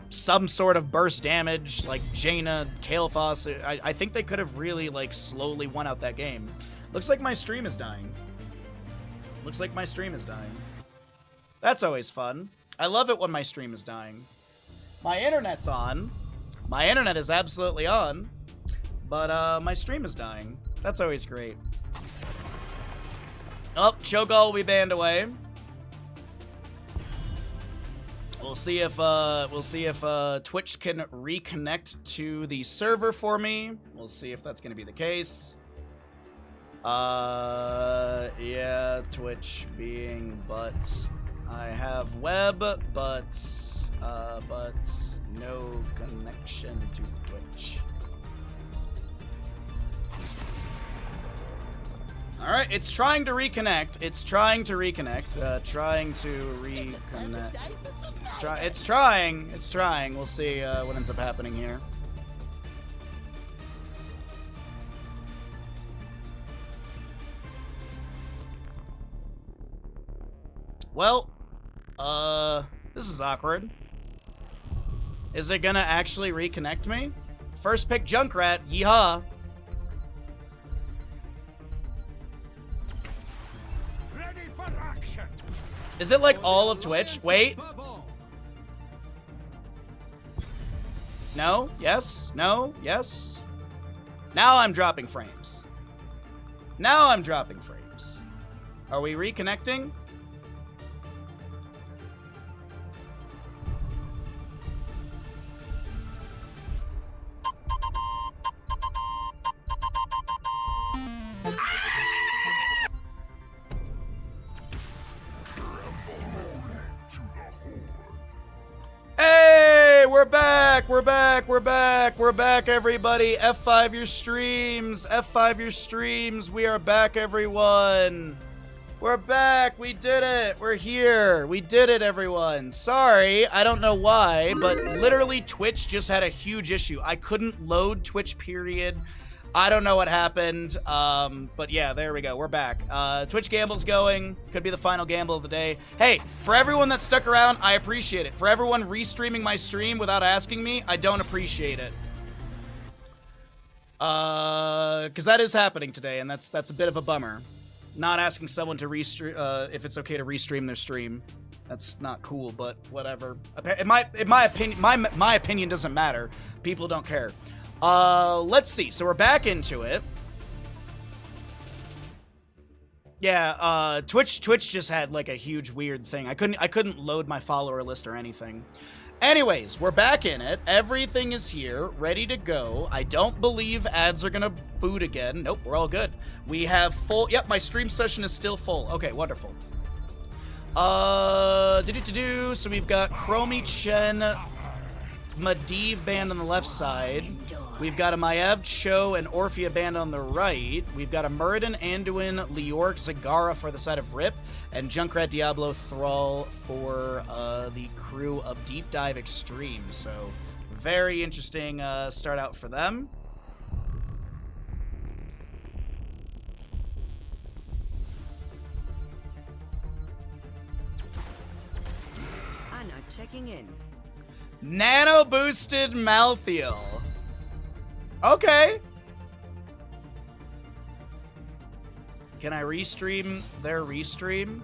some sort of burst damage, like Jaina, Kael'thas, I think they could have really, like, slowly won out that game. Looks like my stream is dying. Looks like my stream is dying. That's always fun. I love it when my stream is dying. My internet's on. My internet is absolutely on. But, my stream is dying. That's always great. Oh, Cho'Gall will be banned away. We'll see if Twitch can reconnect to the server for me. We'll see if that's going to be the case. Yeah, Twitch being but I have web, but no connection to Twitch. All right, it's trying to reconnect. It's trying to reconnect. Trying to reconnect. It's trying. It's trying. We'll see what ends up happening here. Well, this is awkward. Is it gonna actually reconnect me? First pick Junkrat. Yeehaw. Is it like all of Twitch? Wait. No? Yes? No? Yes? Now I'm dropping frames. Now I'm dropping frames. Are we reconnecting? Hey, we're back, we're back, we're back, we're back, everybody. F5 your streams, F5 your streams. We are back, everyone. We're back, we did it, we're here. We did it, everyone. Sorry, I don't know why, but literally Twitch just had a huge issue. I couldn't load Twitch, period. I don't know what happened, but yeah, there we go. We're back. Twitch Gamble's going. Could be the final gamble of the day. Hey, for everyone that stuck around, I appreciate it. For everyone restreaming my stream without asking me, I don't appreciate it. Because that is happening today, and that's a bit of a bummer. Not asking someone to if it's okay to restream their stream. That's not cool, but whatever. In my opinion, my opinion doesn't matter. People don't care. Let's see. So we're back into it. Yeah, Twitch just had like a huge weird thing. I couldn't load my follower list or anything. Anyways, we're back in it. Everything is here, ready to go. I don't believe ads are gonna boot again. Nope, we're all good. We have full. Yep, my stream session is still full. Okay, wonderful. So we've got Chromie Chen, Medivh band on the left side. We've got a Maiev, Cho, and Orphea band on the right. We've got a Muradin, Anduin, Leoric, Zagara for the side of Rip, and Junkrat, Diablo, Thrall for the crew of DeepDiveXtreme. So, very interesting start out for them. Checking in. Nano boosted Malthael. Okay. Can I restream their restream?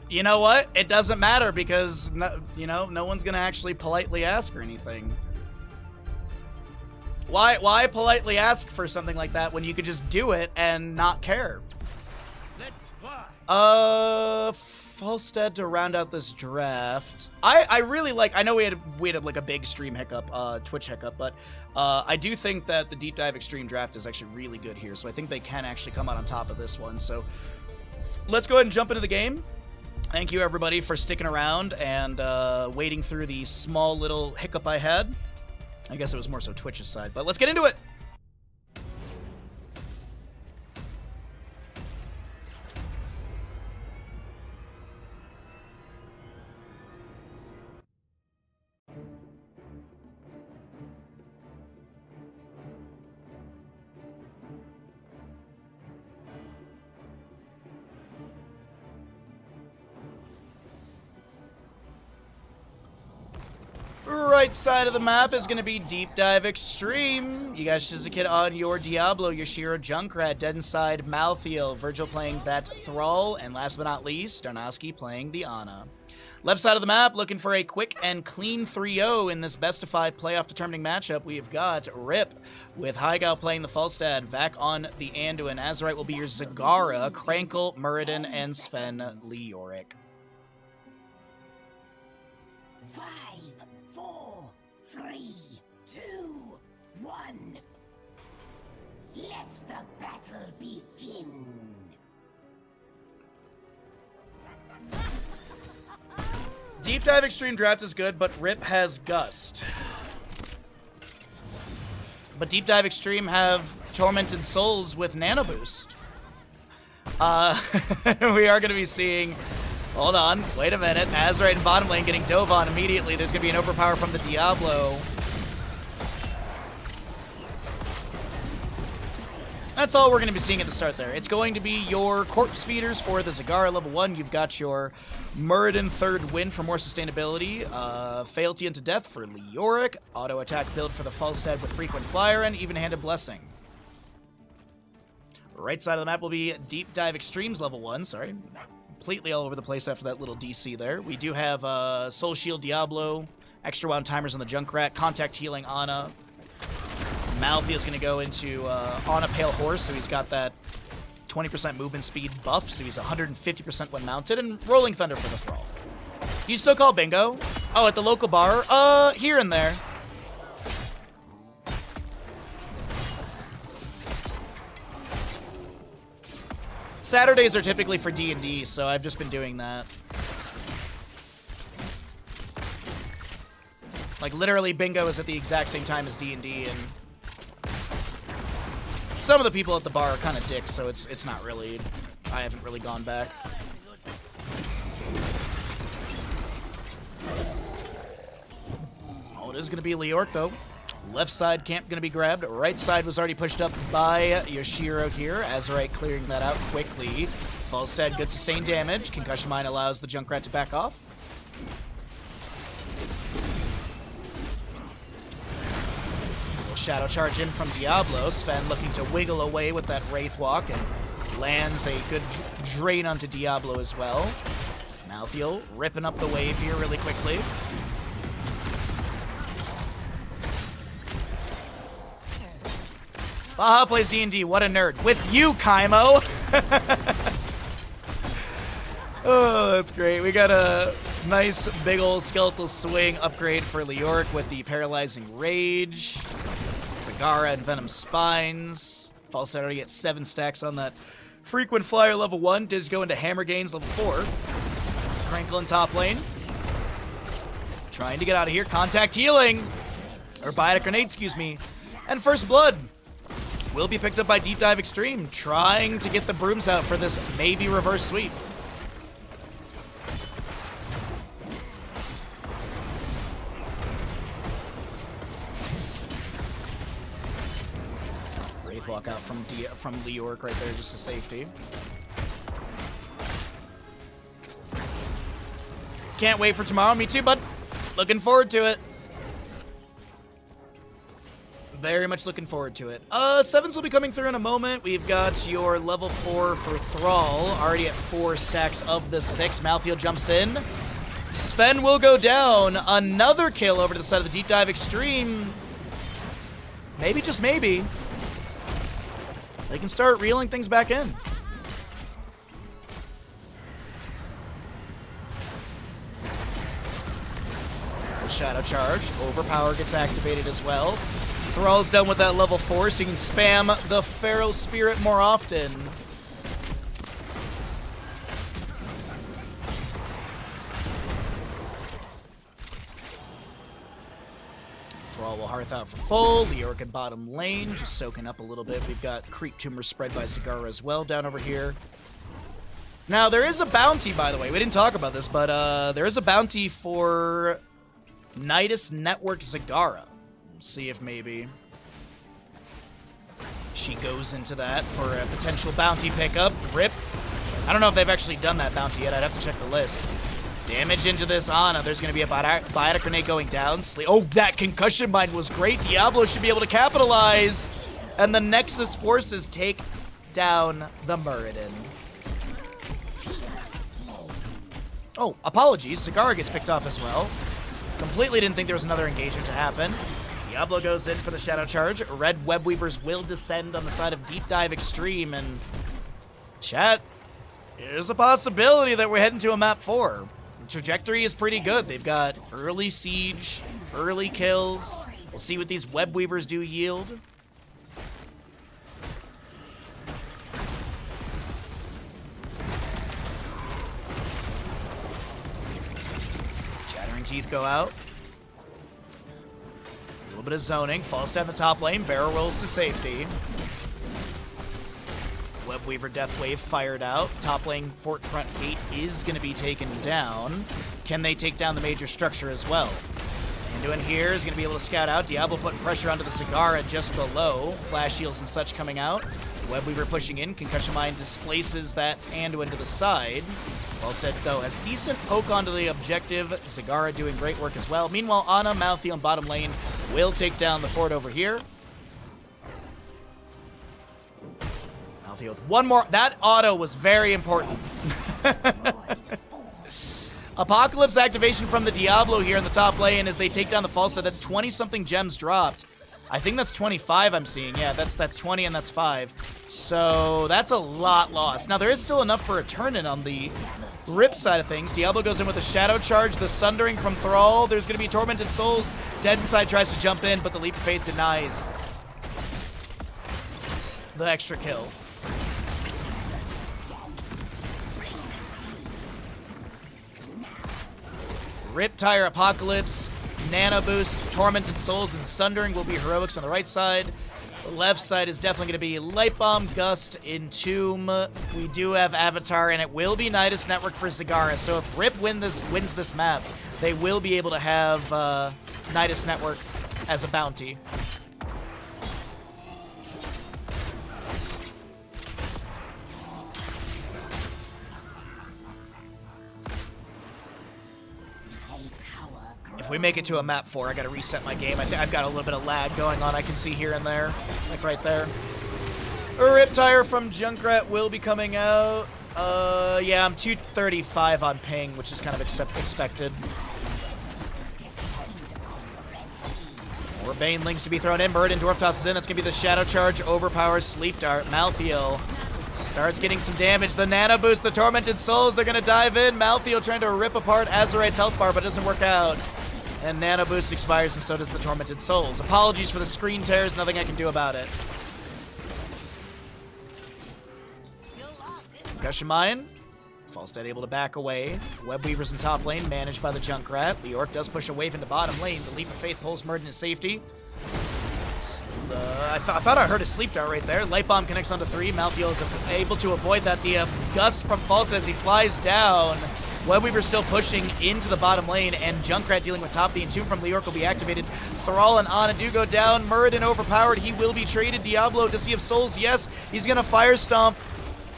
You know what? It doesn't matter because, no one's going to actually politely ask or anything. Why politely ask for something like that when you could just do it and not care? Let's fly. Falstead to round out this draft. I really like, I know we had like a big stream hiccup, Twitch hiccup, but I do think that the DeepDiveXtreme draft is actually really good here, so I think they can actually come out on top of this one. So let's go ahead and jump into the game. Thank you everybody for sticking around and waiting through the small little hiccup I had. I guess it was more so Twitch's side, but let's get into it. Right side of the map is going to be DeepDiveXtreme. You guys just a kid on your Diablo, Yoshiro Junkrat, dead inside Malthael, Virgil playing that Thrall, and last but not least, Darnowski playing the Ana. Left side of the map, looking for a quick and clean 3-0 in this best-of-5 playoff determining matchup. We've got Rip with Heigao playing the Falstad, Vac on the Anduin. Azerite will be your Zagara, Krankle, Muradin, and Sven Leoric. 5, 4, 3, 2, 1. Let the battle begin. DeepDiveXtreme draft is good, but Rip has Gust. But DeepDiveXtreme have Tormented Souls with Nano Boost. We are going to be seeing... Hold on, wait a minute. Azerite in bottom lane getting dove on immediately. There's going to be an overpower from the Diablo. That's all we're going to be seeing at the start there. It's going to be your Corpse Feeders for the Zagara level 1. You've got your Muradin third win for more sustainability. Fealty into Death for Leoric. Auto attack build for the Falstad with Frequent Flyer and Even-Handed Blessing. Right side of the map will be DeepDiveXtreme's level 1. Sorry. Completely all over the place after that little DC there. We do have Soul Shield Diablo, extra wound timers on the Junkrat, contact healing Ana. Malthael's going to go into Ana Pale Horse, so he's got that 20% movement speed buff, so he's 150% when mounted, and Rolling Thunder for the Thrall. Do you still call bingo? Oh, at the local bar? Here and there. Saturdays are typically for D&D, so I've just been doing that. Like, literally, bingo is at the exact same time as D&D, and some of the people at the bar are kind of dicks, so it's not really... I haven't really gone back. Oh, it is going to be Leoric, though. Left side camp going to be grabbed. Right side was already pushed up by Yoshiro here. Azerite clearing that out quickly. Falstad, good sustained damage. Concussion Mine allows the Junkrat to back off. Little shadow charge in from Diablo. Sven looking to wiggle away with that Wraith Walk and lands a good drain onto Diablo as well. Malthael ripping up the wave here really quickly. Baha plays D&D. What a nerd. With you, Kaimo. Oh, that's great. We got a nice big old skeletal swing upgrade for Leoric with the Paralyzing Rage. Zagara and Venom Spines. Falstad already gets 7 stacks on that Frequent Flyer level 1. Diz go into Hammer Gains level 4. Krankle in top lane. Trying to get out of here. Contact healing. Or Biotic Grenade, excuse me. And First Blood will be picked up by DeepDiveXtreme, trying to get the brooms out for this maybe reverse sweep. Wraith Walk out from Leoric right there, just a safety. Can't wait for tomorrow. Me too, bud. Looking forward to it. Very much looking forward to it. Sevens will be coming through in a moment. We've got your level 4 for Thrall, already at 4 stacks of the 6. Malthael jumps in. Sven will go down. Another kill over to the side of the DeepDiveXtreme. Maybe, just maybe, they can start reeling things back in. The Shadow Charge. Overpower gets activated as well. Thrall's done with that level 4, so you can spam the Feral Spirit more often. Thrall will Hearth out for full. Leoric in bottom lane, just soaking up a little bit. We've got Creep Tumor spread by Zagara as well down over here. Now, there is a bounty, by the way. We didn't talk about this, but there is a bounty for Nidus Network Zagara. See if maybe she goes into that for a potential bounty pickup. Rip. I don't know if they've actually done that bounty yet. I'd have to check the list. Damage into this Ana. There's going to be a biotic grenade going down. Oh, that concussion mine was great. Diablo should be able to capitalize. And the Nexus forces take down the Muradin. Oh, apologies. Zagara gets picked off as well. Completely didn't think there was another engagement to happen. Diablo goes in for the Shadow Charge. Red Web Weavers will descend on the side of DeepDiveXtreme. And chat, there's a possibility that we're heading to a map 4. The trajectory is pretty good. They've got early siege, early kills. We'll see what these Web Weavers do yield. Chattering Teeth go out. A little bit of zoning. Falls down the top lane. Barrel rolls to safety. Web Weaver Death Wave fired out. Top lane Fort Front Gate is going to be taken down. Can they take down the major structure as well? Anduin here is going to be able to scout out. Diablo putting pressure onto the Zagara just below. Flash heals and such coming out. Web Weaver pushing in. Concussion Mine displaces that Anduin to the side. Falstead, though, has decent poke onto the objective. Zagara doing great work as well. Meanwhile, Ana, Malthael in bottom lane will take down the fort over here. Malthael with one more. That auto was very important. Apocalypse activation from the Diablo here in the top lane as they take down the Falstead. That's 20-something gems dropped. I think that's 25 I'm seeing. Yeah, that's 20 and that's 5. So that's a lot lost. Now, there is still enough for a turn-in on the Rip side of things. Diablo goes in with a Shadow Charge, the Sundering from Thrall. There's going to be Tormented Souls. Dead Inside tries to jump in, but the Leap of Faith denies the extra kill. Riptire Apocalypse, Nano Boost, Tormented Souls, and Sundering will be heroics on the right side. The left side is definitely going to be Light Bomb, Gust, Entomb. We do have Avatar, and it will be Nidus Network for Zagara. So if Rip wins this map, they will be able to have Nidus Network as a bounty. If we make it to a map 4, I gotta reset my game. I think I've got a little bit of lag going on. I can see here and there, like right there. A Riptire from Junkrat will be coming out. Yeah, I'm 235 on ping, which is kind of expected. More Banelings to be thrown in. Bird and Dwarf tosses in. That's gonna be the Shadow Charge, Overpower, Sleep Dart. Malthael starts getting some damage. The Nano Boost, the Tormented Souls, they're gonna dive in. Malthael trying to rip apart Azerite's health bar, but it doesn't work out. And Nano Boost expires, and so does the Tormented Souls. Apologies for the screen tears, nothing I can do about it. Concussion Mine. Falstead able to back away. Web Weavers in top lane, managed by the Junkrat. Leoric does push a wave into bottom lane. The Leap of Faith pulls Murden to safety. I thought I heard a Sleep Dart right there. Light Bomb connects onto 3. Malthael is able to avoid that. The Gust from Falstead as he flies down. Web Weaver still pushing into the bottom lane, and Junkrat dealing with top. The Entomb from Leoric will be activated. Thrall and Ana do go down. Muradin overpowered. He will be traded. Diablo, does he have souls? Yes. He's going to Fire Stomp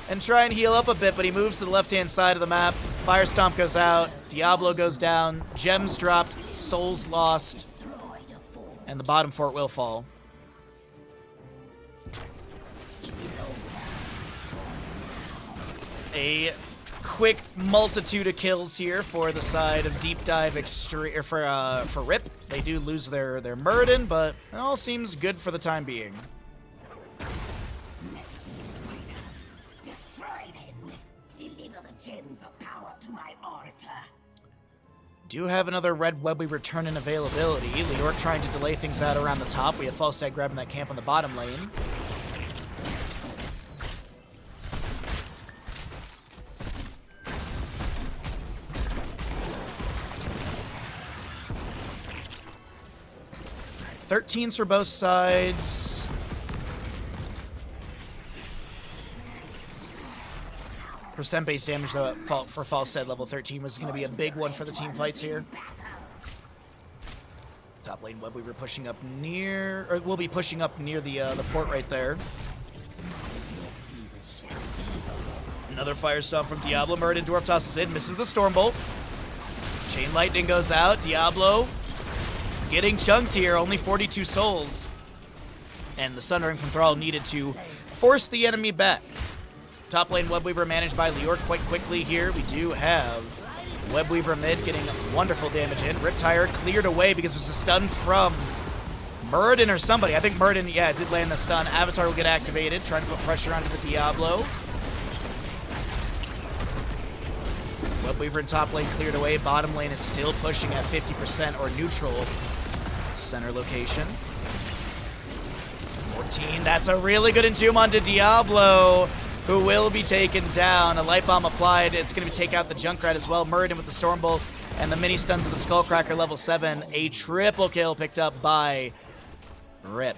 and try and heal up a bit, but he moves to the left-hand side of the map. Fire Stomp goes out. Diablo goes down. Gems dropped. Souls lost. And the bottom fort will fall. A quick multitude of kills here for the side of DeepDiveXtreme, or for Rip. They do lose their Muradin, but it all seems good for the time being. Do have another red Webweaver turn in availability. Leoric trying to delay things out around the top. We have Falstad grabbing that camp on the bottom lane. Right, 13s for both sides. Percent base damage though for Falstad level 13 was going to be a big one for the team fights here. Top lane Webweaver pushing up near, or will be pushing up near the fort right there. Another Fire Stomp from Diablo. Muradin Dwarf tosses in, misses the Stormbolt. Chain Lightning goes out. Diablo getting chunked here, only 42 souls. And the Sundering from Thrall needed to force the enemy back. Top lane Webweaver managed by Leoric quite quickly here. We do have Webweaver mid getting wonderful damage in. Riptire cleared away because there's a stun from Muradin or somebody. I think Muradin, yeah, did land the stun. Avatar will get activated, trying to put pressure onto the Diablo. Webweaver in top lane cleared away. Bottom lane is still pushing at 50% or neutral. Center location. 14, that's a really good entomb onto Diablo, who will be taken down. A light bomb applied. It's going to take out the Junkrat as well. Muradin with the Stormbolt and the mini stuns of the Skullcracker level 7. A triple kill picked up by Rip.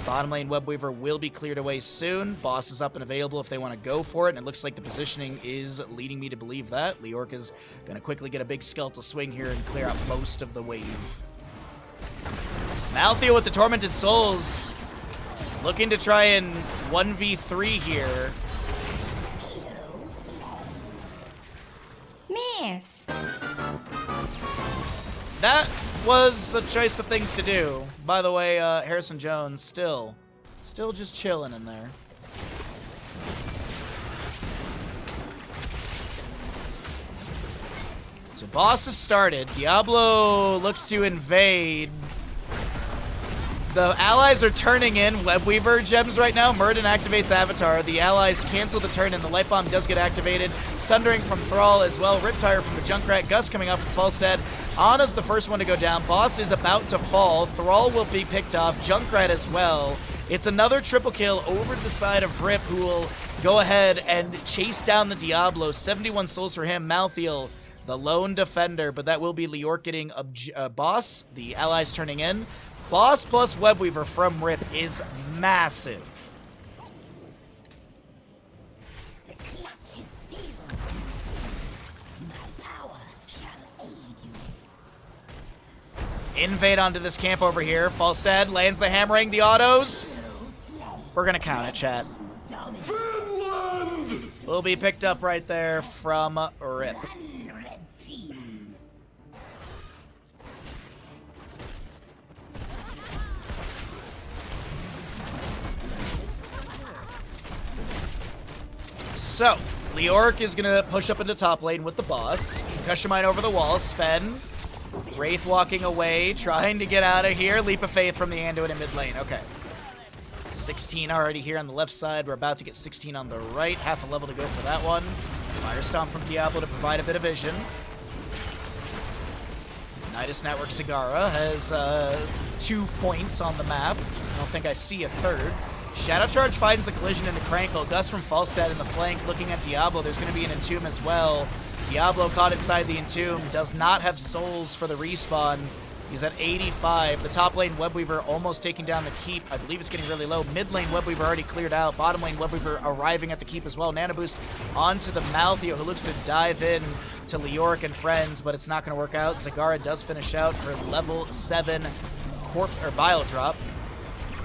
Bottom lane Webweaver will be cleared away soon. Boss is up and available if they want to go for it, and it looks like the positioning is leading me to believe that. Leoric is going to quickly get a big skeletal swing here and clear out most of the wave. Malthael with the Tormented Souls. Looking to try and 1v3 here. Miss. That was the choice of things to do. By the way, Harrison Jones still just chilling in there. So boss has started. Diablo looks to invade. The allies are turning in Webweaver gems right now. Muradin activates Avatar. The allies cancel the turn, and the Light Bomb does get activated. Sundering from Thrall as well. Riptire from the Junkrat. Gus coming up from Falstad. Anna's the first one to go down. Boss is about to fall. Thrall will be picked off. Junkrat as well. It's another triple kill over to the side of Rip, who will go ahead and chase down the Diablo. 71 souls for him. Malthael, the lone defender, but that will be Leoric getting Boss. The allies turning in. Boss plus Webweaver from Rip is massive. The clutch is filled. My power shall aid you. Invade onto this camp over here. Falstad lands the hammering, the autos. We're gonna count it, chat. Finland! Will be picked up right there from Rip. Red team. So, Leoric is gonna push up into top lane with the boss. Concussion Mine over the wall. Sven, Wraith walking away, trying to get out of here. Leap of Faith from the Anduin in mid lane. Okay. 16 already here on the left side. We're about to get 16 on the right. Half a level to go for that one. Fire Stomp from Diablo to provide a bit of vision. Nidus Network Zagara has 2 points on the map. I don't think I see a third. Shadow Charge finds the collision into Crankle. Gus from Falstad in the flank looking at Diablo. There's going to be an Entomb as well. Diablo caught inside the Entomb. Does not have souls for the respawn. He's at 85. The top lane Webweaver almost taking down the keep. I believe it's getting really low. Mid lane Webweaver already cleared out. Bottom lane Webweaver arriving at the keep as well. Nano Boost onto the Malthael, who looks to dive in to Leoric and friends, but it's not going to work out. Zagara does finish out her level 7 Bile Drop.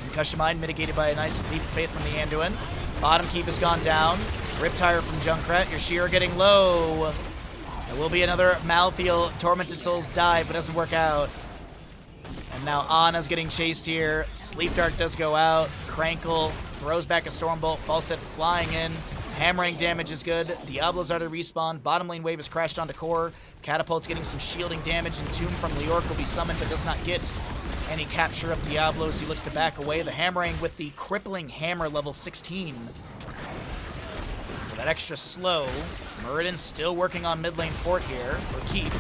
Concussion Mine mitigated by a nice Leap of Faith from the Anduin. Bottom keep has gone down. Riptire from Junkrat. Your Sheer getting low. There will be another Malthael Tormented Souls dive, but doesn't work out. And now Ana's getting chased here. Sleep Dart does go out. Crankle throws back a Stormbolt. Falset flying in. Hammering damage is good. Diablos are to respawn. Bottom lane wave is crashed onto core. Catapult's getting some shielding damage, and Tomb from Leoric will be summoned, but does not get any capture of Diablos. He looks to back away. The hammering with the crippling hammer level 16. For that extra slow. Muradin's still working on mid lane fort here for keep.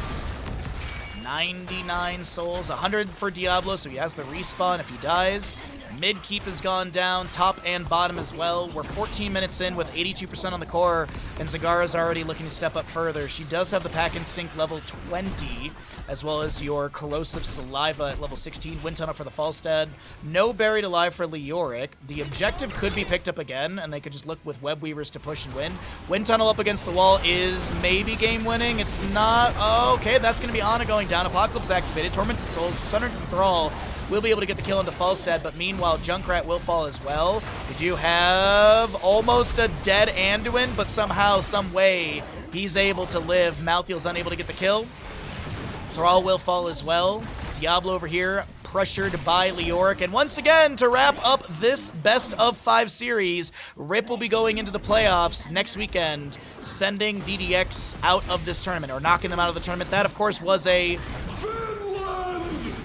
99 souls, 100 for Diablo, so he has the respawn if he dies. Mid keep has gone down, top and bottom as well. We're 14 minutes in with 82% on the core, and Zagara's already looking to step up further. She does have the Pack Instinct level 20, as well as your Corrosive Saliva at level 16. Wind Tunnel for the Falstad. No Buried Alive for Leoric. The objective could be picked up again, and they could just look with Web Weavers to push and win. Wind Tunnel up against the wall is maybe game winning. It's not. Oh, okay, that's going to be Ana going down. Apocalypse activated. Tormented Souls. The Sundered Enthrall will be able to get the kill into Falstad, but meanwhile, Junkrat will fall as well. We do have almost a dead Anduin, but somehow, some way, he's able to live. Malthael's unable to get the kill. Thrall will fall as well. Diablo over here, pressured by Leoric. And once again, to wrap up this best of 5 series, Rip will be going into the playoffs next weekend, sending DDX out of this tournament, or knocking them out of the tournament. That, of course, was a...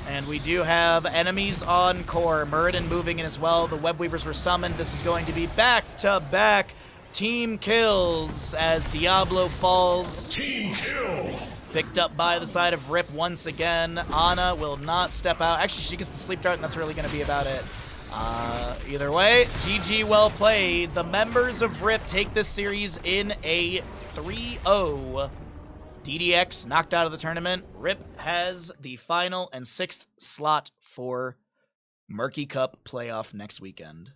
And we do have enemies on core. Muradin moving in as well. The Web Weavers were summoned. This is going to be back-to-back team kills as Diablo falls. Team kill. Picked up by the side of Rip once again. Ana will not step out. Actually, she gets the Sleep Dart, and that's really going to be about it. Either way, GG, well played. The members of Rip take this series in a 3-0. DDX knocked out of the tournament. Rip has the final and 6th slot for Murky Cup playoff next weekend.